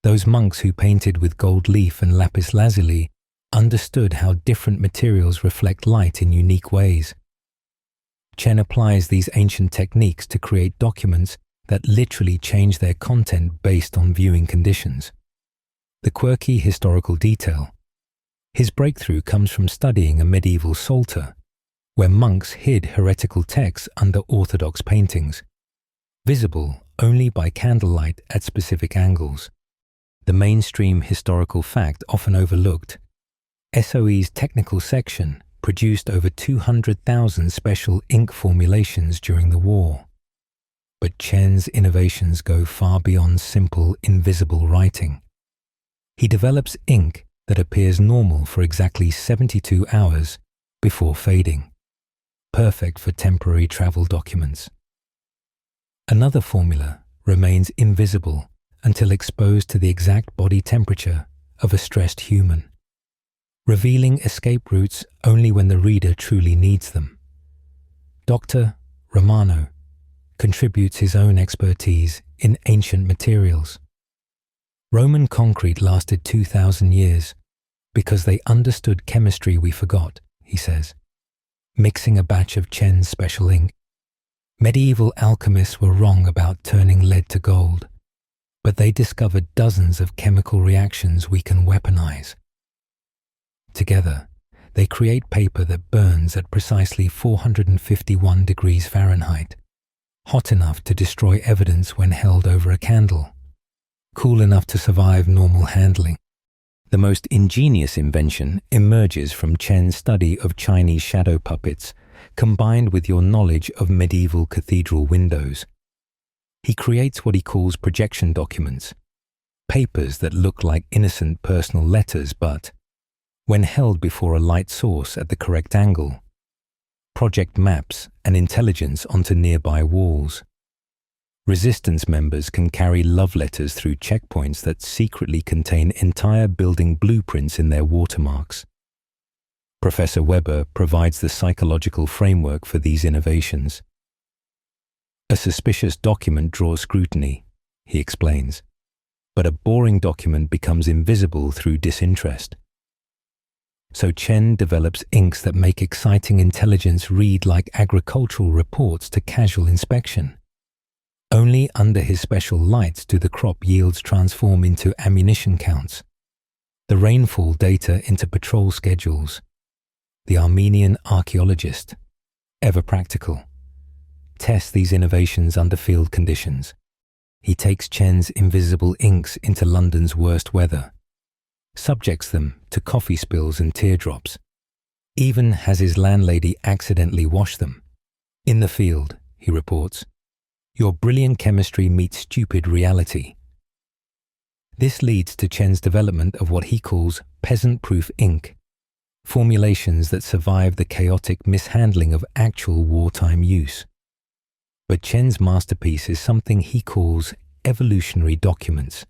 Those monks who painted with gold leaf and lapis lazuli understood how different materials reflect light in unique ways. Chen applies these ancient techniques to create documents that literally change their content based on viewing conditions. The quirky historical detail. His breakthrough comes from studying a medieval psalter, where monks hid heretical texts under orthodox paintings, visible only by candlelight at specific angles. The mainstream historical fact often overlooked. SOE's technical section produced over 200,000 special ink formulations during the war. But Chen's innovations go far beyond simple, invisible writing. He develops ink that appears normal for exactly 72 hours before fading, perfect for temporary travel documents. Another formula remains invisible until exposed to the exact body temperature of a stressed human, revealing escape routes only when the reader truly needs them. Dr. Romano contributes his own expertise in ancient materials. Roman concrete lasted 2,000 years because they understood chemistry we forgot, he says, mixing a batch of Chen's special ink. Medieval alchemists were wrong about turning lead to gold, but they discovered dozens of chemical reactions we can weaponize. Together, they create paper that burns at precisely 451 degrees Fahrenheit, hot enough to destroy evidence when held over a candle, cool enough to survive normal handling. The most ingenious invention emerges from Chen's study of Chinese shadow puppets, combined with your knowledge of medieval cathedral windows. He creates what he calls projection documents, papers that look like innocent personal letters but, when held before a light source at the correct angle, project maps and intelligence onto nearby walls. Resistance members can carry love letters through checkpoints that secretly contain entire building blueprints in their watermarks. Professor Weber provides the psychological framework for these innovations. A suspicious document draws scrutiny, he explains, but a boring document becomes invisible through disinterest. So Chen develops inks that make exciting intelligence read like agricultural reports to casual inspection. Only under his special lights do the crop yields transform into ammunition counts, the rainfall data into patrol schedules. The Armenian archaeologist, ever practical, tests these innovations under field conditions. He takes Chen's invisible inks into London's worst weather, subjects them to coffee spills and teardrops, even has his landlady accidentally wash them. In the field, he reports, your brilliant chemistry meets stupid reality. This leads to Chen's development of what he calls peasant-proof ink, formulations that survive the chaotic mishandling of actual wartime use. But Chen's masterpiece is something he calls evolutionary documents.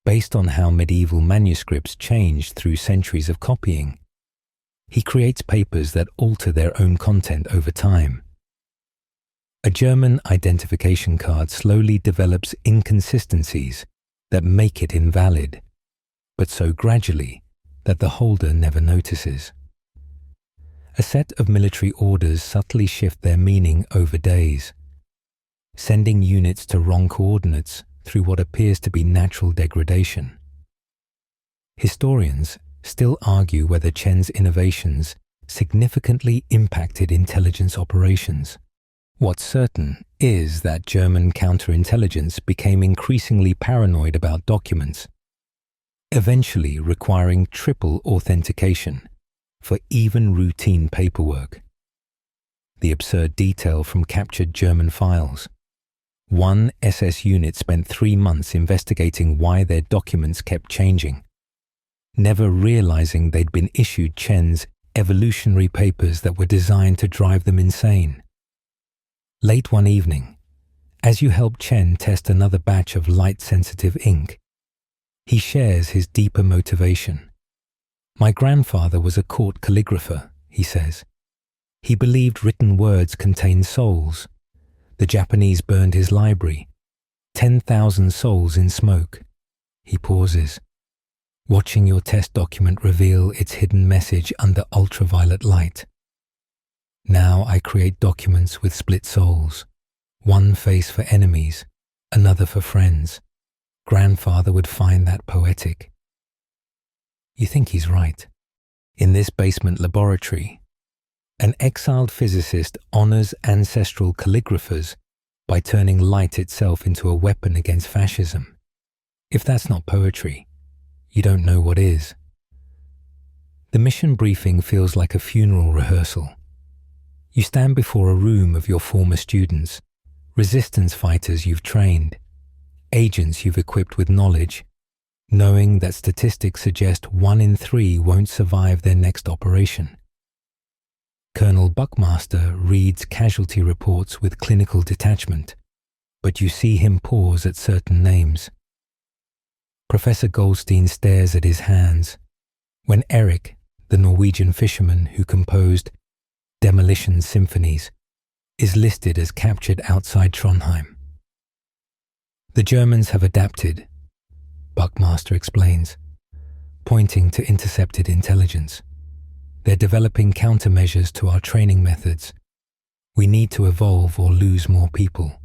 Based on how medieval manuscripts changed through centuries of copying, he creates papers that alter their own content over time. A German identification card slowly develops inconsistencies that make it invalid, but so gradually that the holder never notices. A set of military orders subtly shift their meaning over days, sending units to wrong coordinates through what appears to be natural degradation. Historians still argue whether Chen's innovations significantly impacted intelligence operations. What's certain is that German counterintelligence became increasingly paranoid about documents, eventually requiring triple authentication for even routine paperwork. The absurd detail from captured German files. One SS unit spent 3 months investigating why their documents kept changing, never realizing they'd been issued Chen's evolutionary papers that were designed to drive them insane. Late one evening, as you help Chen test another batch of light-sensitive ink, he shares his deeper motivation. "My grandfather was a court calligrapher," he says. "He believed written words contained souls. The Japanese burned his library. 10,000 souls in smoke." He pauses. "Watching your test document reveal its hidden message under ultraviolet light. Now I create documents with split souls. One face for enemies, another for friends. Grandfather would find that poetic." You think he's right. In this basement laboratory, an exiled physicist honors ancestral calligraphers by turning light itself into a weapon against fascism. If that's not poetry, you don't know what is. The mission briefing feels like a funeral rehearsal. You stand before a room of your former students, resistance fighters you've trained, agents you've equipped with knowledge, knowing that statistics suggest 1 in 3 won't survive their next operation. Colonel Buckmaster reads casualty reports with clinical detachment, but you see him pause at certain names. Professor Goldstein stares at his hands when Eric, the Norwegian fisherman who composed Demolition Symphonies, is listed as captured outside Trondheim. "The Germans have adapted," Buckmaster explains, pointing to intercepted intelligence. "They're developing countermeasures to our training methods. We need to evolve or lose more people."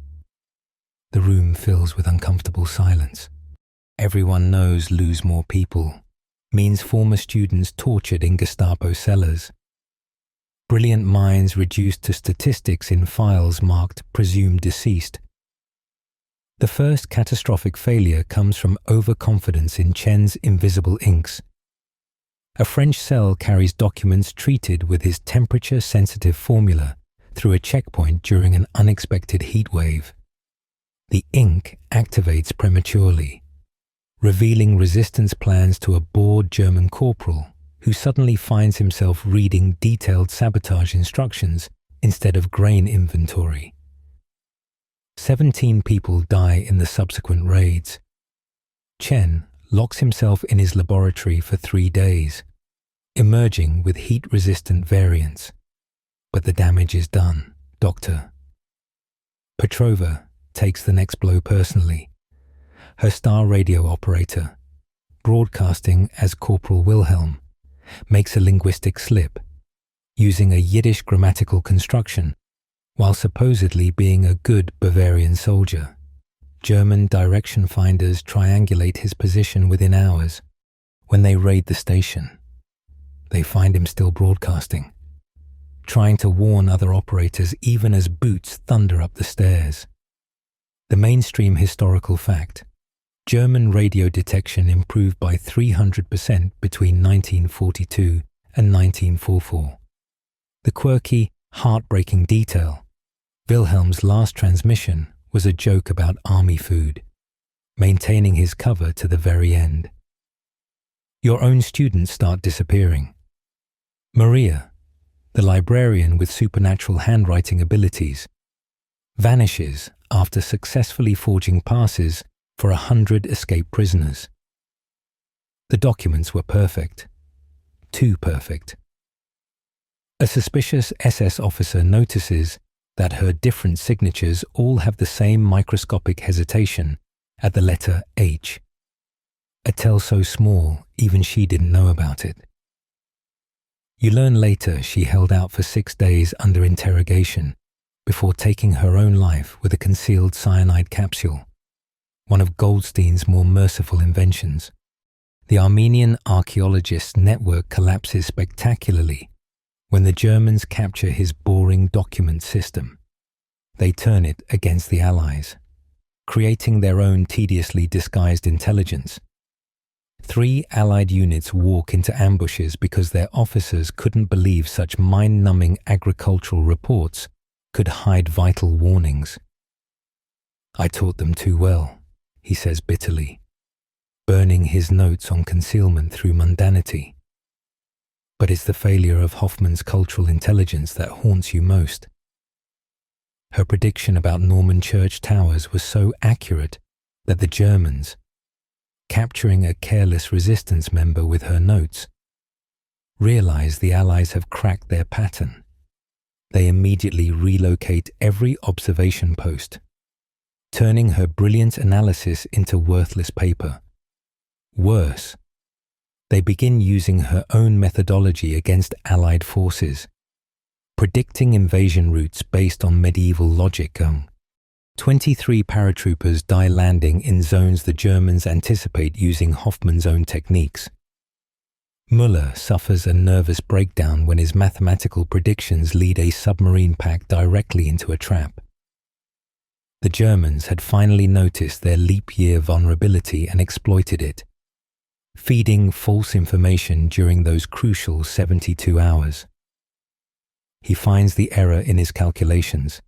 The room fills with uncomfortable silence. Everyone knows lose more people means former students tortured in Gestapo cellars. Brilliant minds reduced to statistics in files marked presumed deceased. The first catastrophic failure comes from overconfidence in Chen's invisible inks. A French cell carries documents treated with his temperature-sensitive formula through a checkpoint during an unexpected heat wave. The ink activates prematurely, revealing resistance plans to a bored German corporal who suddenly finds himself reading detailed sabotage instructions instead of grain inventory. 17 people die in the subsequent raids. Chen locks himself in his laboratory for 3 days, emerging with heat-resistant variants. But the damage is done, Doctor. Petrova takes the next blow personally. Her star radio operator, broadcasting as Corporal Wilhelm, makes a linguistic slip, using a Yiddish grammatical construction while supposedly being a good Bavarian soldier. German direction finders triangulate his position within hours. When they raid the station, they find him still broadcasting, trying to warn other operators even as boots thunder up the stairs. The mainstream historical fact: German radio detection improved by 300% between 1942 and 1944. The quirky, heartbreaking detail: Wilhelm's last transmission was a joke about army food, maintaining his cover to the very end. Your own students start disappearing. Maria, the librarian with supernatural handwriting abilities, vanishes after successfully forging passes for 100 escaped prisoners. The documents were perfect. Too perfect. A suspicious SS officer notices that her different signatures all have the same microscopic hesitation at the letter H. A tell so small, even she didn't know about it. You learn later she held out for 6 days under interrogation before taking her own life with a concealed cyanide capsule, one of Goldstein's more merciful inventions. The Armenian archaeologists' network collapses spectacularly when the Germans capture his boring document system. They turn it against the Allies, creating their own tediously disguised intelligence. 3 Allied units walk into ambushes because their officers couldn't believe such mind-numbing agricultural reports could hide vital warnings. "I taught them too well," he says bitterly, burning his notes on concealment through mundanity. But it's the failure of Hoffman's cultural intelligence that haunts you most. Her prediction about Norman church towers was so accurate that the Germans, capturing a careless resistance member with her notes, realize the Allies have cracked their pattern. They immediately relocate every observation post, turning her brilliant analysis into worthless paper. Worse, they begin using her own methodology against Allied forces, predicting invasion routes based on medieval logic. 23 paratroopers die landing in zones the Germans anticipate using Hoffman's own techniques. Müller suffers a nervous breakdown when his mathematical predictions lead a submarine pack directly into a trap. The Germans had finally noticed their leap year vulnerability and exploited it, feeding false information during those crucial 72 hours. He finds the error in his calculations,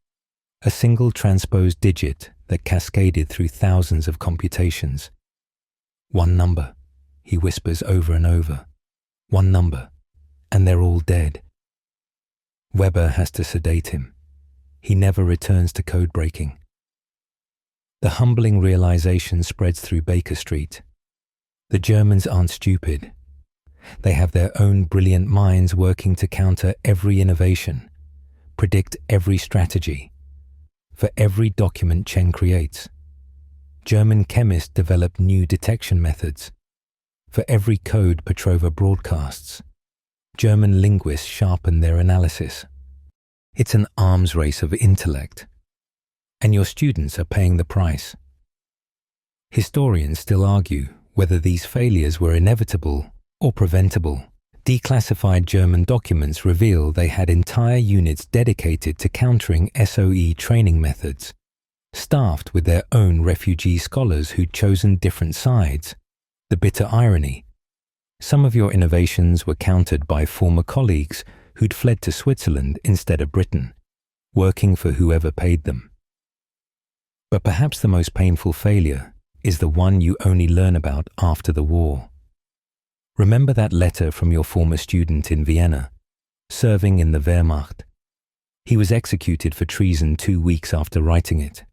a single transposed digit that cascaded through thousands of computations. "One number," he whispers over and over. "One number, and they're all dead." Weber has to sedate him. He never returns to code breaking. The humbling realization spreads through Baker Street. The Germans aren't stupid. They have their own brilliant minds working to counter every innovation, predict every strategy. For every document Chen creates, German chemists develop new detection methods. For every code Petrova broadcasts, German linguists sharpen their analysis. It's an arms race of intellect, and your students are paying the price. Historians still argue whether these failures were inevitable or preventable. Declassified German documents reveal they had entire units dedicated to countering SOE training methods, staffed with their own refugee scholars who'd chosen different sides. The bitter irony: some of your innovations were countered by former colleagues who'd fled to Switzerland instead of Britain, working for whoever paid them. But perhaps the most painful failure is the one you only learn about after the war. Remember that letter from your former student in Vienna, serving in the Wehrmacht? He was executed for treason 2 weeks after writing it.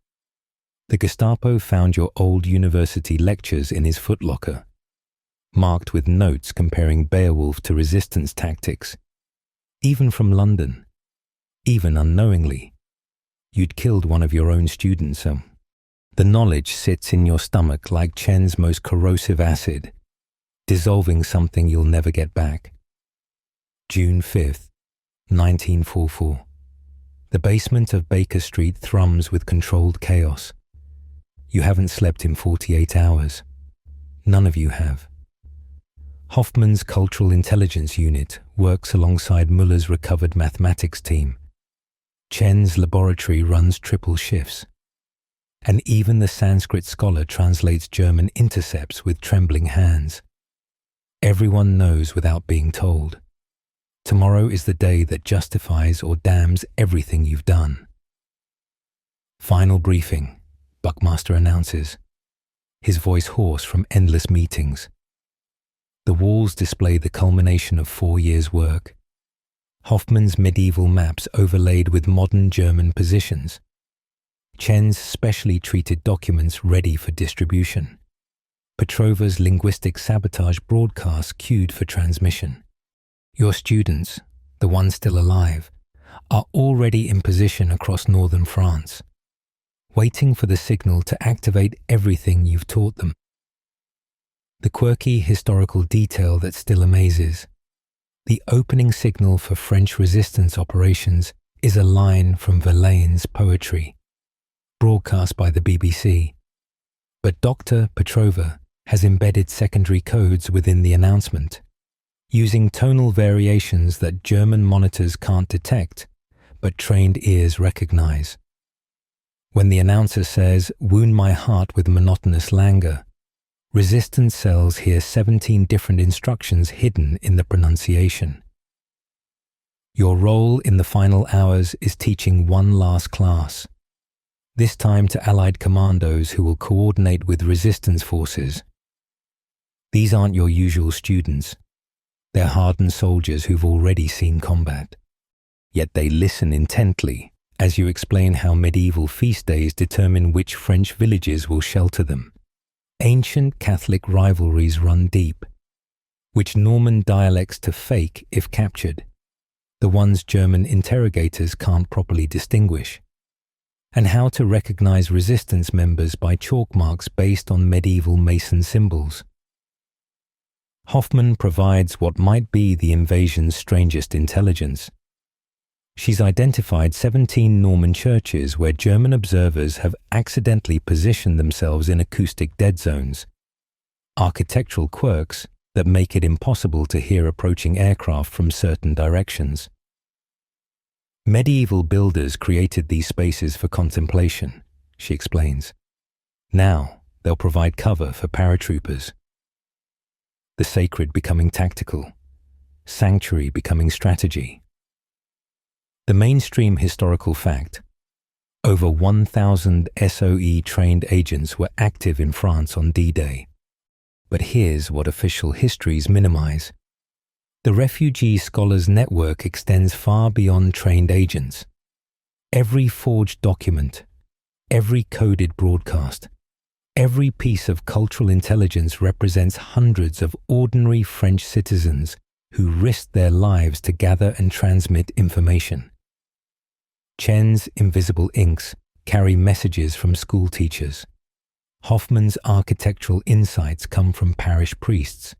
The Gestapo found your old university lectures in his footlocker, marked with notes comparing Beowulf to resistance tactics. Even from London, even unknowingly, you'd killed one of your own students. The knowledge sits in your stomach like Chen's most corrosive acid, dissolving something you'll never get back. June 5th, 1944. The basement of Baker Street thrums with controlled chaos. You haven't slept in 48 hours. None of you have. Hoffman's Cultural Intelligence Unit works alongside Müller's recovered mathematics team. Chen's laboratory runs triple shifts. And even the Sanskrit scholar translates German intercepts with trembling hands. Everyone knows without being told. Tomorrow is the day that justifies or damns everything you've done. Final briefing, Buckmaster announces, his voice hoarse from endless meetings. The walls display the culmination of 4 years' work. Hoffman's medieval maps overlaid with modern German positions. Chen's specially treated documents ready for distribution. Petrova's linguistic sabotage broadcast queued for transmission. Your students, the ones still alive, are already in position across northern France, waiting for the signal to activate everything you've taught them. The quirky historical detail that still amazes: the opening signal for French resistance operations is a line from Verlaine's poetry, broadcast by the BBC. But Dr. Petrova has embedded secondary codes within the announcement, using tonal variations that German monitors can't detect, but trained ears recognize. When the announcer says, "Wound my heart with monotonous languor," resistance cells hear 17 different instructions hidden in the pronunciation. Your role in the final hours is teaching one last class, this time to Allied commandos who will coordinate with resistance forces. These aren't your usual students. They're hardened soldiers who've already seen combat. Yet they listen intently as you explain how medieval feast days determine which French villages will shelter them. Ancient Catholic rivalries run deep. Which Norman dialects to fake if captured, the ones German interrogators can't properly distinguish, and how to recognize resistance members by chalk marks based on medieval Mason symbols. Hoffman provides what might be the invasion's strangest intelligence. She's identified 17 Norman churches where German observers have accidentally positioned themselves in acoustic dead zones, architectural quirks that make it impossible to hear approaching aircraft from certain directions. Medieval builders created these spaces for contemplation, she explains. Now they'll provide cover for paratroopers. The sacred becoming tactical, sanctuary becoming strategy. The mainstream historical fact: over 1,000 SOE-trained agents were active in France on D-Day. But here's what official histories minimize. The refugee scholars' network extends far beyond trained agents. Every forged document, every coded broadcast, every piece of cultural intelligence represents hundreds of ordinary French citizens who risked their lives to gather and transmit information. Chen's invisible inks carry messages from school teachers. Hoffman's architectural insights come from parish priests.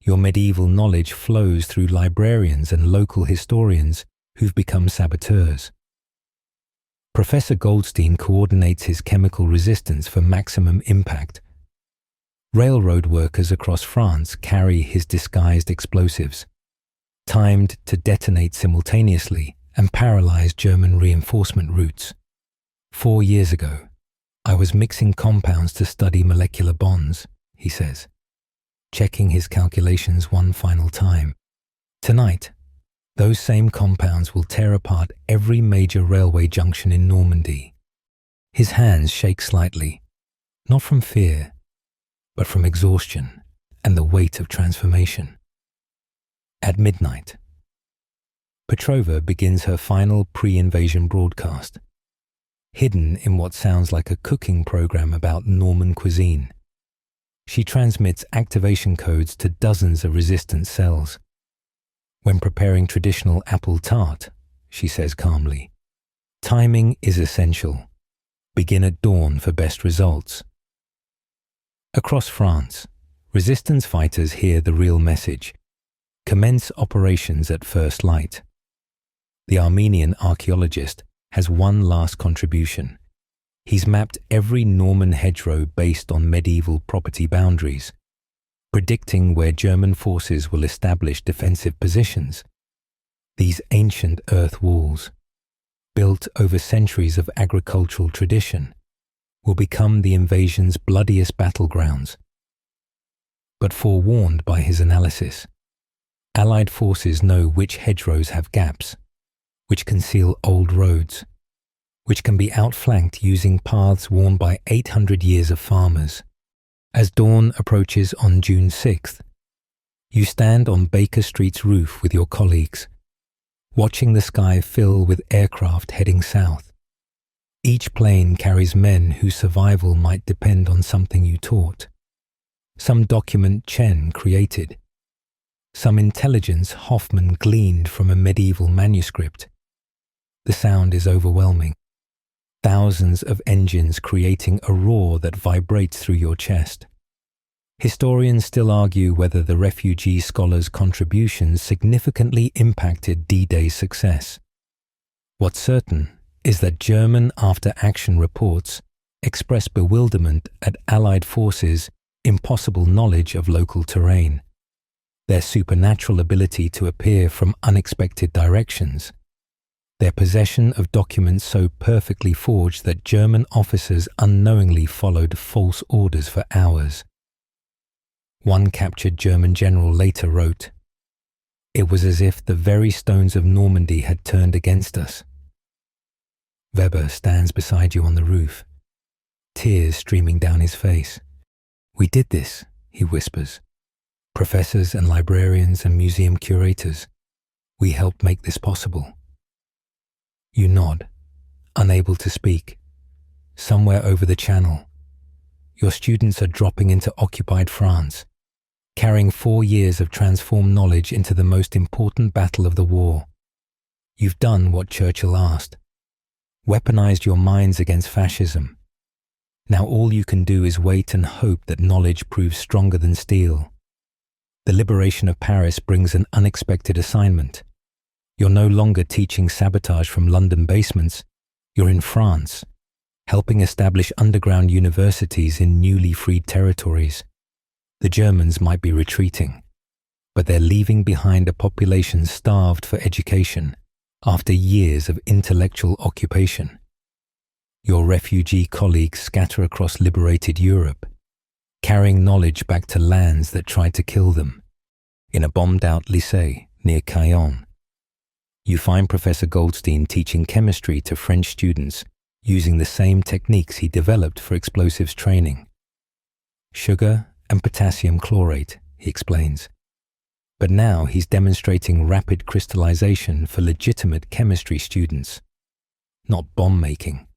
Your medieval knowledge flows through librarians and local historians who've become saboteurs. Professor Goldstein coordinates his chemical resistance for maximum impact. Railroad workers across France carry his disguised explosives, timed to detonate simultaneously and paralyze German reinforcement routes. 4 years ago, I was mixing compounds to study molecular bonds, he says, checking his calculations one final time. Tonight, those same compounds will tear apart every major railway junction in Normandy. His hands shake slightly, not from fear, but from exhaustion and the weight of transformation. At midnight, Petrova begins her final pre-invasion broadcast, hidden in what sounds like a cooking program about Norman cuisine. She transmits activation codes to dozens of resistance cells. When preparing traditional apple tart, she says calmly, timing is essential. Begin at dawn for best results. Across France, resistance fighters hear the real message. Commence operations at first light. The Armenian archaeologist has one last contribution. He's mapped every Norman hedgerow based on medieval property boundaries, predicting where German forces will establish defensive positions. These ancient earth walls, built over centuries of agricultural tradition, will become the invasion's bloodiest battlegrounds. But forewarned by his analysis, Allied forces know which hedgerows have gaps, which conceal old roads, which can be outflanked using paths worn by 800 years of farmers. As dawn approaches on June 6th, you stand on Baker Street's roof with your colleagues, watching the sky fill with aircraft heading south. Each plane carries men whose survival might depend on something you taught. Some document Chen created. Some intelligence Hoffman gleaned from a medieval manuscript. The sound is overwhelming. Thousands of engines creating a roar that vibrates through your chest. Historians still argue whether the refugee scholars' contributions significantly impacted D-Day's success. What's certain is that German after-action reports express bewilderment at Allied forces' impossible knowledge of local terrain, their supernatural ability to appear from unexpected directions, their possession of documents so perfectly forged that German officers unknowingly followed false orders for hours. One captured German general later wrote, "It was as if the very stones of Normandy had turned against us." Weber stands beside you on the roof, tears streaming down his face. "We did this," he whispers. "Professors and librarians and museum curators, we helped make this possible." You nod, unable to speak. Somewhere over the channel, your students are dropping into occupied France, carrying 4 years of transformed knowledge into the most important battle of the war. You've done what Churchill asked, weaponized your minds against fascism. Now all you can do is wait and hope that knowledge proves stronger than steel. The liberation of Paris brings an unexpected assignment. You're no longer teaching sabotage from London basements. You're in France, helping establish underground universities in newly freed territories. The Germans might be retreating, but they're leaving behind a population starved for education after years of intellectual occupation. Your refugee colleagues scatter across liberated Europe, carrying knowledge back to lands that tried to kill them. In a bombed-out lycée near Caen, you find Professor Goldstein teaching chemistry to French students using the same techniques he developed for explosives training. Sugar and potassium chlorate, he explains. But now he's demonstrating rapid crystallization for legitimate chemistry students, not bomb making.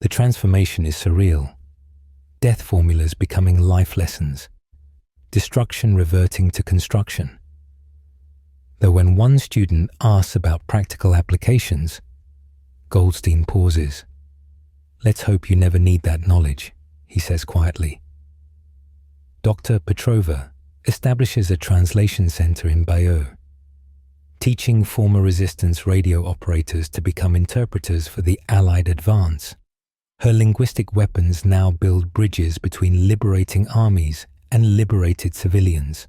The transformation is surreal. Death formulas becoming life lessons. Destruction reverting to construction. Though when one student asks about practical applications, Goldstein pauses. "Let's hope you never need that knowledge," he says quietly. Dr. Petrova establishes a translation center in Bayeux, teaching former resistance radio operators to become interpreters for the Allied advance. Her linguistic weapons now build bridges between liberating armies and liberated civilians.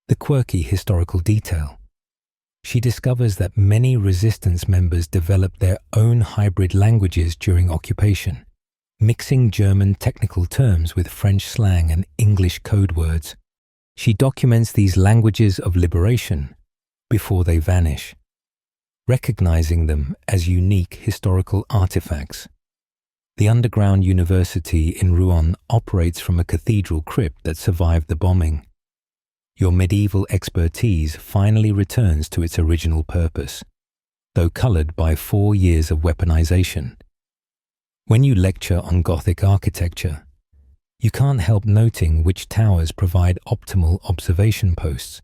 The quirky historical detail. She discovers that many resistance members developed their own hybrid languages during occupation, mixing German technical terms with French slang and English code words. She documents these languages of liberation before they vanish, recognizing them as unique historical artifacts. The underground university in Rouen operates from a cathedral crypt that survived the bombing. Your medieval expertise finally returns to its original purpose, though colored by 4 years of weaponization. When you lecture on Gothic architecture, you can't help noting which towers provide optimal observation posts.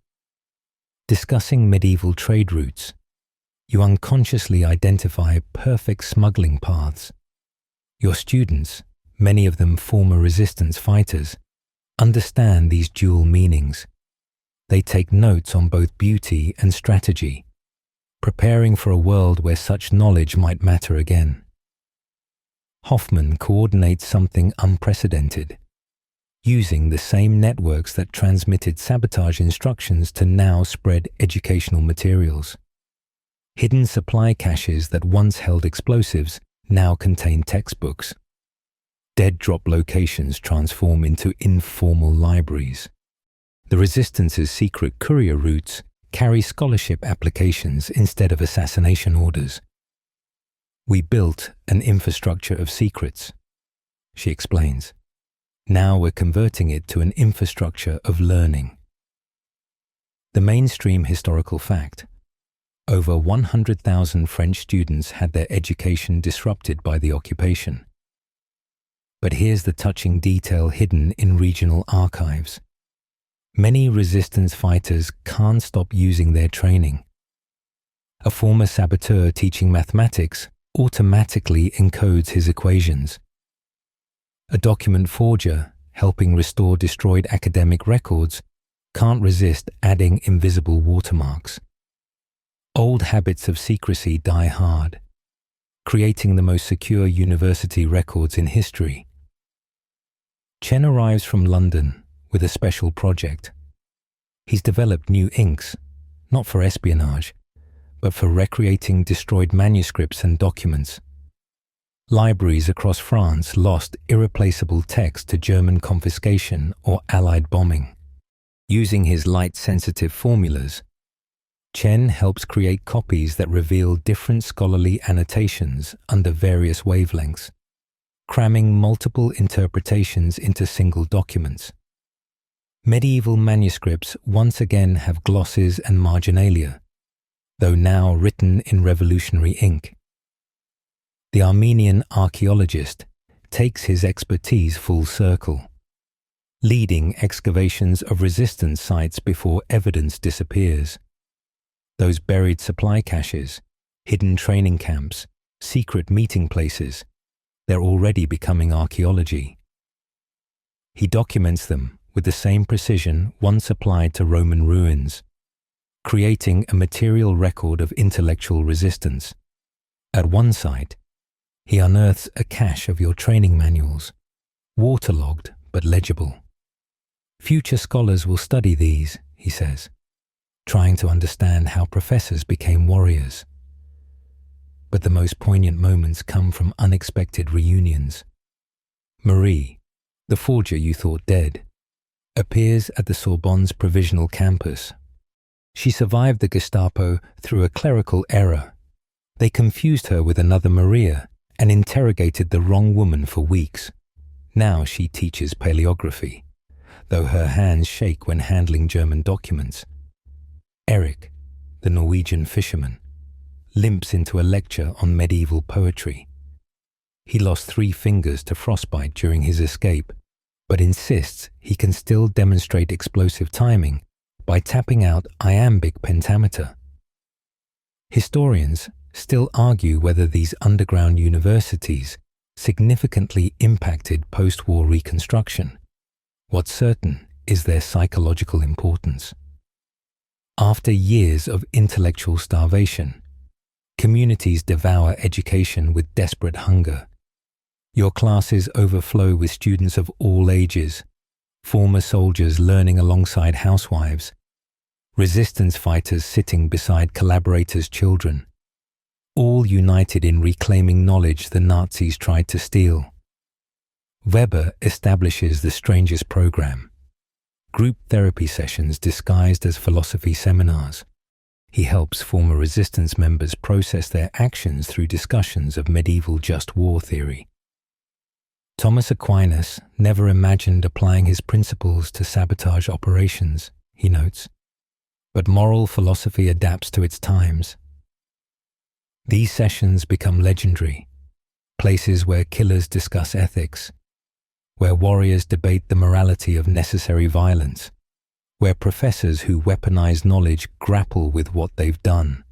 Discussing medieval trade routes, you unconsciously identify perfect smuggling paths. Your students, many of them former resistance fighters, understand these dual meanings. They take notes on both beauty and strategy, preparing for a world where such knowledge might matter again. Hoffman coordinates something unprecedented, using the same networks that transmitted sabotage instructions to now spread educational materials. Hidden supply caches that once held explosives now contain textbooks. Dead drop locations transform into informal libraries. The Resistance's secret courier routes carry scholarship applications instead of assassination orders. "We built an infrastructure of secrets," she explains. "Now we're converting it to an infrastructure of learning." The mainstream historical fact. over 100,000 French students had their education disrupted by the occupation. But here's the touching detail hidden in regional archives. Many resistance fighters can't stop using their training. A former saboteur teaching mathematics automatically encodes his equations. A document forger helping restore destroyed academic records can't resist adding invisible watermarks. Old habits of secrecy die hard, creating the most secure university records in history. Chen arrives from London with a special project. He's developed new inks, not for espionage, but for recreating destroyed manuscripts and documents. Libraries across France lost irreplaceable text to German confiscation or Allied bombing. Using his light-sensitive formulas, Chen helps create copies that reveal different scholarly annotations under various wavelengths, cramming multiple interpretations into single documents. Medieval manuscripts once again have glosses and marginalia, though now written in revolutionary ink. The Armenian archaeologist takes his expertise full circle, leading excavations of resistance sites before evidence disappears. Those buried supply caches, hidden training camps, secret meeting places, they're already becoming archaeology. He documents them with the same precision once applied to Roman ruins, creating a material record of intellectual resistance. At one site, he unearths a cache of your training manuals, waterlogged but legible. Future scholars will study these, he says, trying to understand how professors became warriors. But the most poignant moments come from unexpected reunions. Marie, the forger you thought dead, appears at the Sorbonne's provisional campus. She survived the Gestapo through a clerical error. They confused her with another Maria and interrogated the wrong woman for weeks. Now she teaches paleography, though her hands shake when handling German documents. Eric, the Norwegian fisherman, limps into a lecture on medieval poetry. He lost 3 fingers to frostbite during his escape, but insists he can still demonstrate explosive timing by tapping out iambic pentameter. Historians still argue whether these underground universities significantly impacted post-war reconstruction. What's certain is their psychological importance. After years of intellectual starvation, communities devour education with desperate hunger. Your classes overflow with students of all ages, former soldiers learning alongside housewives, resistance fighters sitting beside collaborators' children, all united in reclaiming knowledge the Nazis tried to steal. Weber establishes the strangest program: group therapy sessions disguised as philosophy seminars. He helps former resistance members process their actions through discussions of medieval just war theory. Thomas Aquinas never imagined applying his principles to sabotage operations, he notes, but moral philosophy adapts to its times. These sessions become legendary, places where killers discuss ethics, where warriors debate the morality of necessary violence, where professors who weaponize knowledge grapple with what they've done.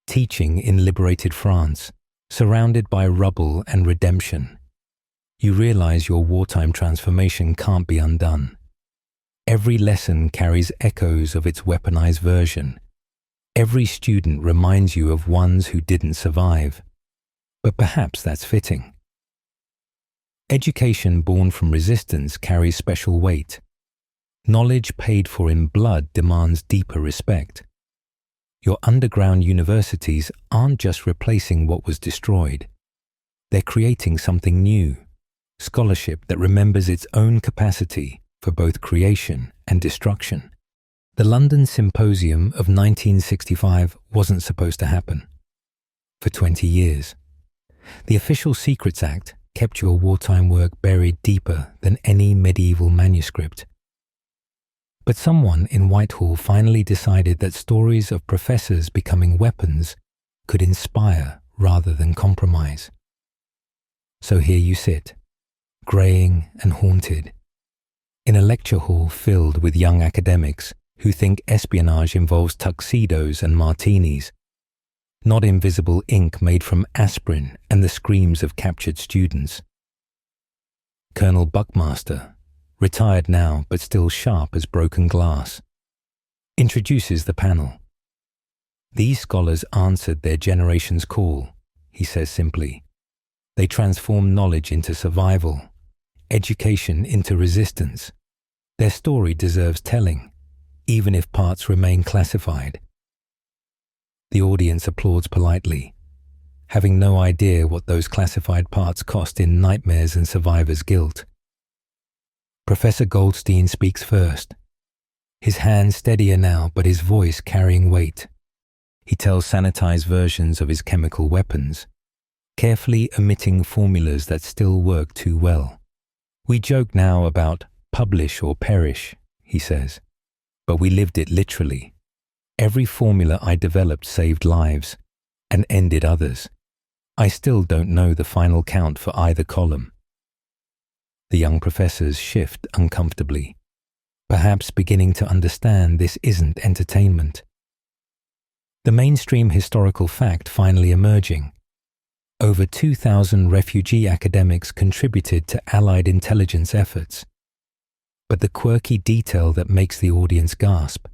Teaching in liberated France, surrounded by rubble and redemption, you realize your wartime transformation can't be undone. Every lesson carries echoes of its weaponized version. Every student reminds you of ones who didn't survive. But perhaps that's fitting. Education born from resistance carries special weight. Knowledge paid for in blood demands deeper respect. Your underground universities aren't just replacing what was destroyed. They're creating something new, scholarship that remembers its own capacity for both creation and destruction. The London Symposium of 1965 wasn't supposed to happen. For 20 years. The Official Secrets Act kept your wartime work buried deeper than any medieval manuscript. But someone in Whitehall finally decided that stories of professors becoming weapons could inspire rather than compromise. So here you sit, greying and haunted, in a lecture hall filled with young academics who think espionage involves tuxedos and martinis, not invisible ink made from aspirin and the screams of captured students. Colonel Buckmaster, retired now but still sharp as broken glass, introduces the panel. These scholars answered their generation's call, he says simply. They transformed knowledge into survival, education into resistance. Their story deserves telling, even if parts remain classified. The audience applauds politely, having no idea what those classified parts cost in nightmares and survivor's guilt. Professor Goldstein speaks first, his hand steadier now but his voice carrying weight. He tells sanitized versions of his chemical weapons, carefully omitting formulas that still work too well. We joke now about publish or perish, he says, but we lived it literally. Every formula I developed saved lives and ended others. I still don't know the final count for either column. The young professors shift uncomfortably, perhaps beginning to understand this isn't entertainment. The mainstream historical fact finally emerging. Over 2,000 refugee academics contributed to Allied intelligence efforts. But the quirky detail that makes the audience gasp: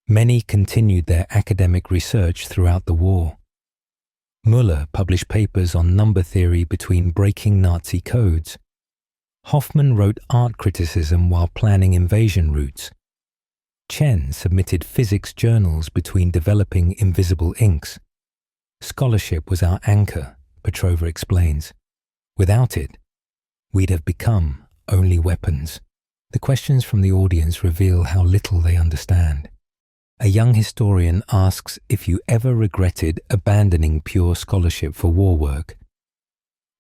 many continued their academic research throughout the war. Muller published papers on number theory between breaking Nazi codes. Hoffman wrote art criticism while planning invasion routes. Chen submitted physics journals between developing invisible inks. Scholarship was our anchor, Petrova explains. Without it, we'd have become only weapons. The questions from the audience reveal how little they understand. A young historian asks if you ever regretted abandoning pure scholarship for war work.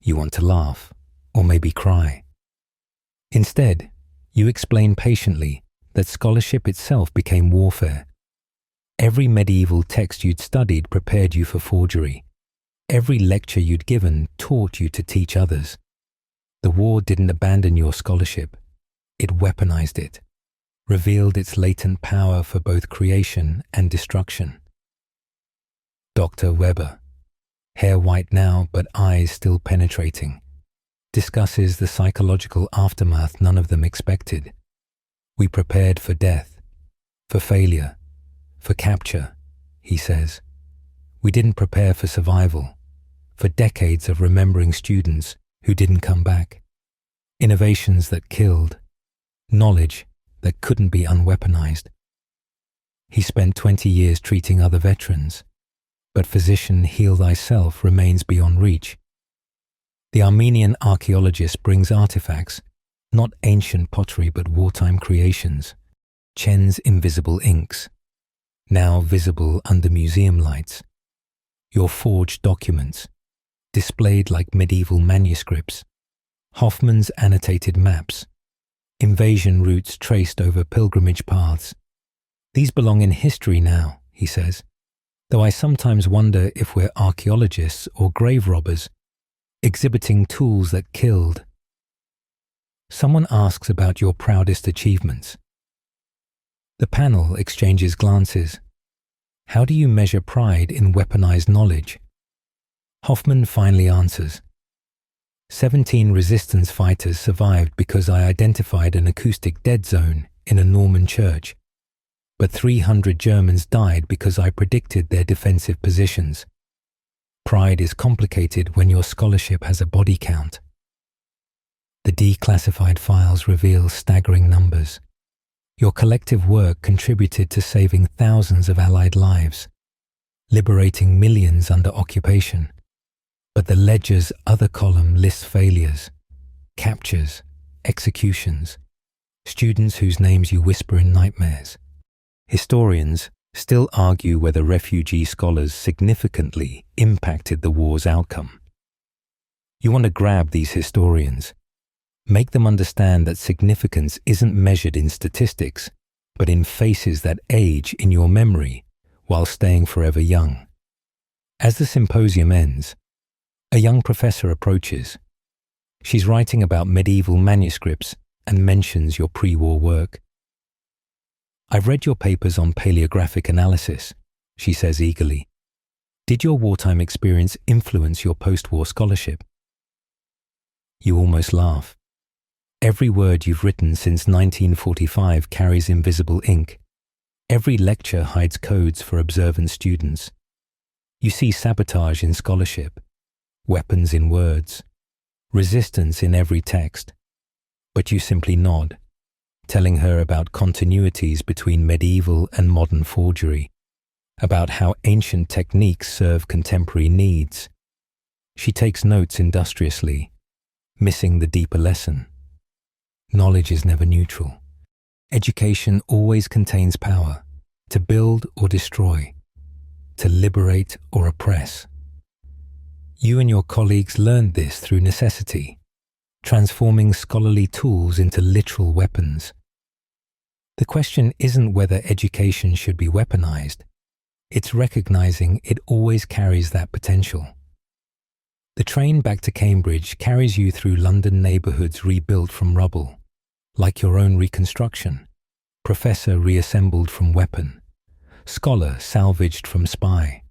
You want to laugh, or maybe cry. Instead, you explain patiently that scholarship itself became warfare. Every medieval text you'd studied prepared you for forgery. Every lecture you'd given taught you to teach others. The war didn't abandon your scholarship. It weaponized it, revealed its latent power for both creation and destruction. Dr. Weber, hair white now but eyes still penetrating, discusses the psychological aftermath none of them expected. We prepared for death, for failure, for capture, he says. We didn't prepare for survival, for decades of remembering students who didn't come back, innovations that killed, knowledge that couldn't be unweaponized. He spent 20 years treating other veterans, but physician heal thyself remains beyond reach. The Armenian archaeologist brings artifacts, not ancient pottery but wartime creations. Chen's invisible inks, now visible under museum lights. Your forged documents, displayed like medieval manuscripts. Hoffman's annotated maps, invasion routes traced over pilgrimage paths. These belong in history now, he says, though I sometimes wonder if we're archaeologists or grave robbers, exhibiting tools that killed. Someone asks about your proudest achievements. The panel exchanges glances. How do you measure pride in weaponized knowledge? Hoffman finally answers. 17 resistance fighters survived because I identified an acoustic dead zone in a Norman church, but 300 Germans died because I predicted their defensive positions. Pride is complicated when your scholarship has a body count. The declassified files reveal staggering numbers. Your collective work contributed to saving thousands of Allied lives, liberating millions under occupation. But the ledger's other column lists failures, captures, executions, students whose names you whisper in nightmares. Historians still argue whether refugee scholars significantly impacted the war's outcome. You want to grab these historians, make them understand that significance isn't measured in statistics, but in faces that age in your memory while staying forever young. As the symposium ends, a young professor approaches. She's writing about medieval manuscripts and mentions your pre-war work. "I've read your papers on paleographic analysis," she says eagerly. "Did your wartime experience influence your post-war scholarship?" You almost laugh. Every word you've written since 1945 carries invisible ink. Every lecture hides codes for observant students. You see sabotage in scholarship, weapons in words, resistance in every text. But you simply nod, telling her about continuities between medieval and modern forgery, about how ancient techniques serve contemporary needs. She takes notes industriously, missing the deeper lesson. Knowledge is never neutral. Education always contains power, to build or destroy, to liberate or oppress. You and your colleagues learned this through necessity, transforming scholarly tools into literal weapons. The question isn't whether education should be weaponized, it's recognizing it always carries that potential. The train back to Cambridge carries you through London neighbourhoods rebuilt from rubble, like your own reconstruction, professor reassembled from weapon, scholar salvaged from spy.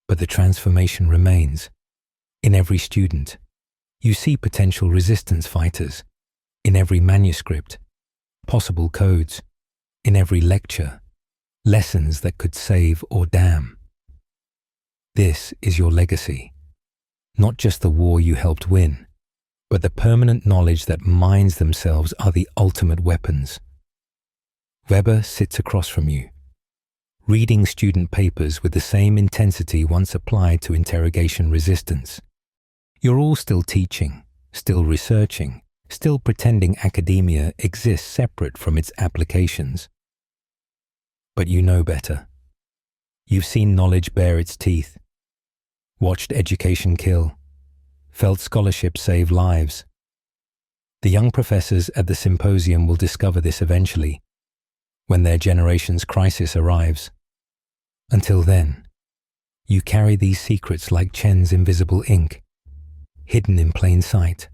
But the transformation remains. In every student, you see potential resistance fighters. In every manuscript, possible codes. In every lecture, lessons that could save or damn. This is your legacy. Not just the war you helped win, but the permanent knowledge that minds themselves are the ultimate weapons. Weber sits across from you, reading student papers with the same intensity once applied to interrogation resistance. You're all still teaching, still researching, still pretending academia exists separate from its applications. But you know better. You've seen knowledge bare its teeth, watched education kill, felt scholarship save lives. The young professors at the symposium will discover this eventually, when their generation's crisis arrives. Until then, you carry these secrets like Chen's invisible ink, hidden in plain sight,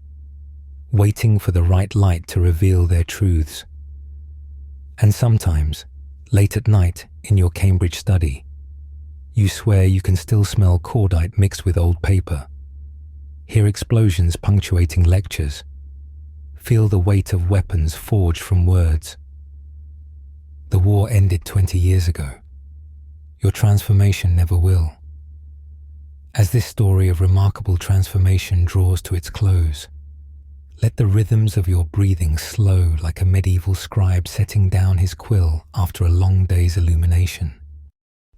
waiting for the right light to reveal their truths. And sometimes, late at night in your Cambridge study, you swear you can still smell cordite mixed with old paper, hear explosions punctuating lectures, feel the weight of weapons forged from words. The war ended 20 years ago. Your transformation never will. As this story of remarkable transformation draws to its close, let the rhythms of your breathing slow like a medieval scribe setting down his quill after a long day's illumination.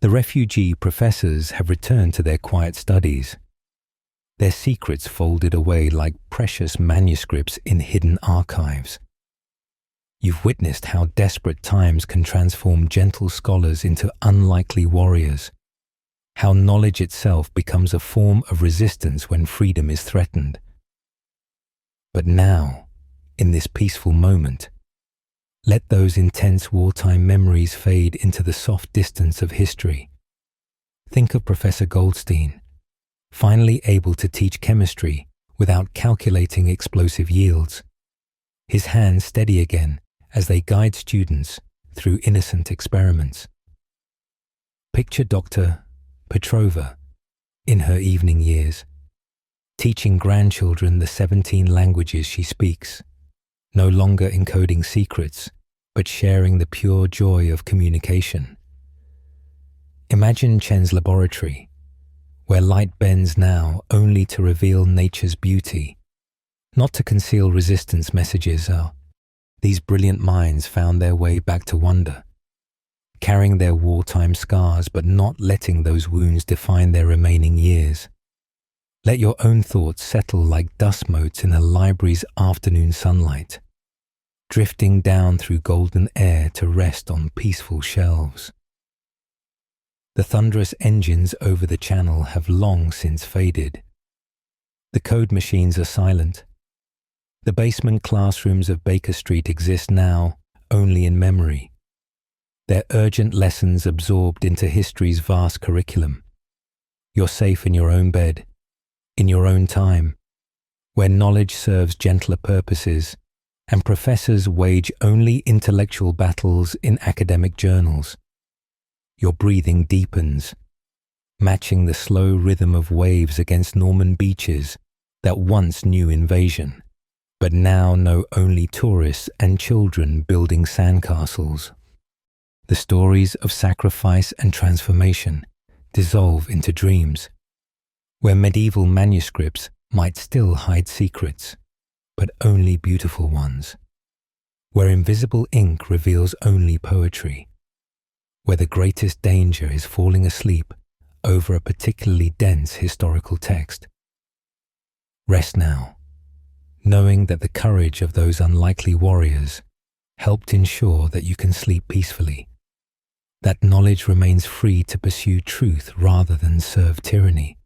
The refugee professors have returned to their quiet studies, their secrets folded away like precious manuscripts in hidden archives. You've witnessed how desperate times can transform gentle scholars into unlikely warriors, how knowledge itself becomes a form of resistance when freedom is threatened. But now, in this peaceful moment, let those intense wartime memories fade into the soft distance of history. Think of Professor Goldstein, finally able to teach chemistry without calculating explosive yields, his hands steady again as they guide students through innocent experiments. Picture Dr. Petrova in her evening years, teaching grandchildren the 17 languages she speaks, no longer encoding secrets, but sharing the pure joy of communication. Imagine Chen's laboratory, where light bends now only to reveal nature's beauty, not to conceal resistance messages. These brilliant minds found their way back to wonder, carrying their wartime scars but not letting those wounds define their remaining years. Let your own thoughts settle like dust motes in a library's afternoon sunlight, drifting down through golden air to rest on peaceful shelves. The thunderous engines over the channel have long since faded. The code machines are silent. The basement classrooms of Baker Street exist now only in memory. They're urgent lessons absorbed into history's vast curriculum. You're safe in your own bed, in your own time, where knowledge serves gentler purposes and professors wage only intellectual battles in academic journals. Your breathing deepens, matching the slow rhythm of waves against Norman beaches that once knew invasion, but now know only tourists and children building sandcastles. The stories of sacrifice and transformation dissolve into dreams, where medieval manuscripts might still hide secrets, but only beautiful ones, where invisible ink reveals only poetry, where the greatest danger is falling asleep over a particularly dense historical text. Rest now, knowing that the courage of those unlikely warriors helped ensure that you can sleep peacefully, that knowledge remains free to pursue truth rather than serve tyranny.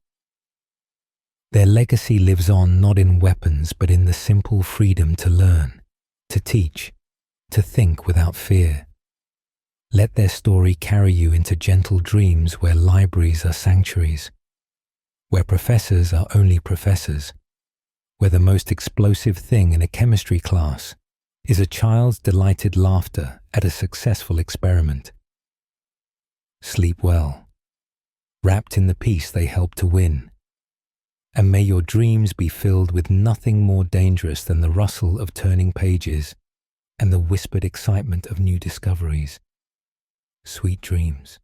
Their legacy lives on not in weapons but in the simple freedom to learn, to teach, to think without fear. Let their story carry you into gentle dreams where libraries are sanctuaries, where professors are only professors, where the most explosive thing in a chemistry class is a child's delighted laughter at a successful experiment. Sleep well, wrapped in the peace they help to win, and may your dreams be filled with nothing more dangerous than the rustle of turning pages and the whispered excitement of new discoveries. Sweet dreams.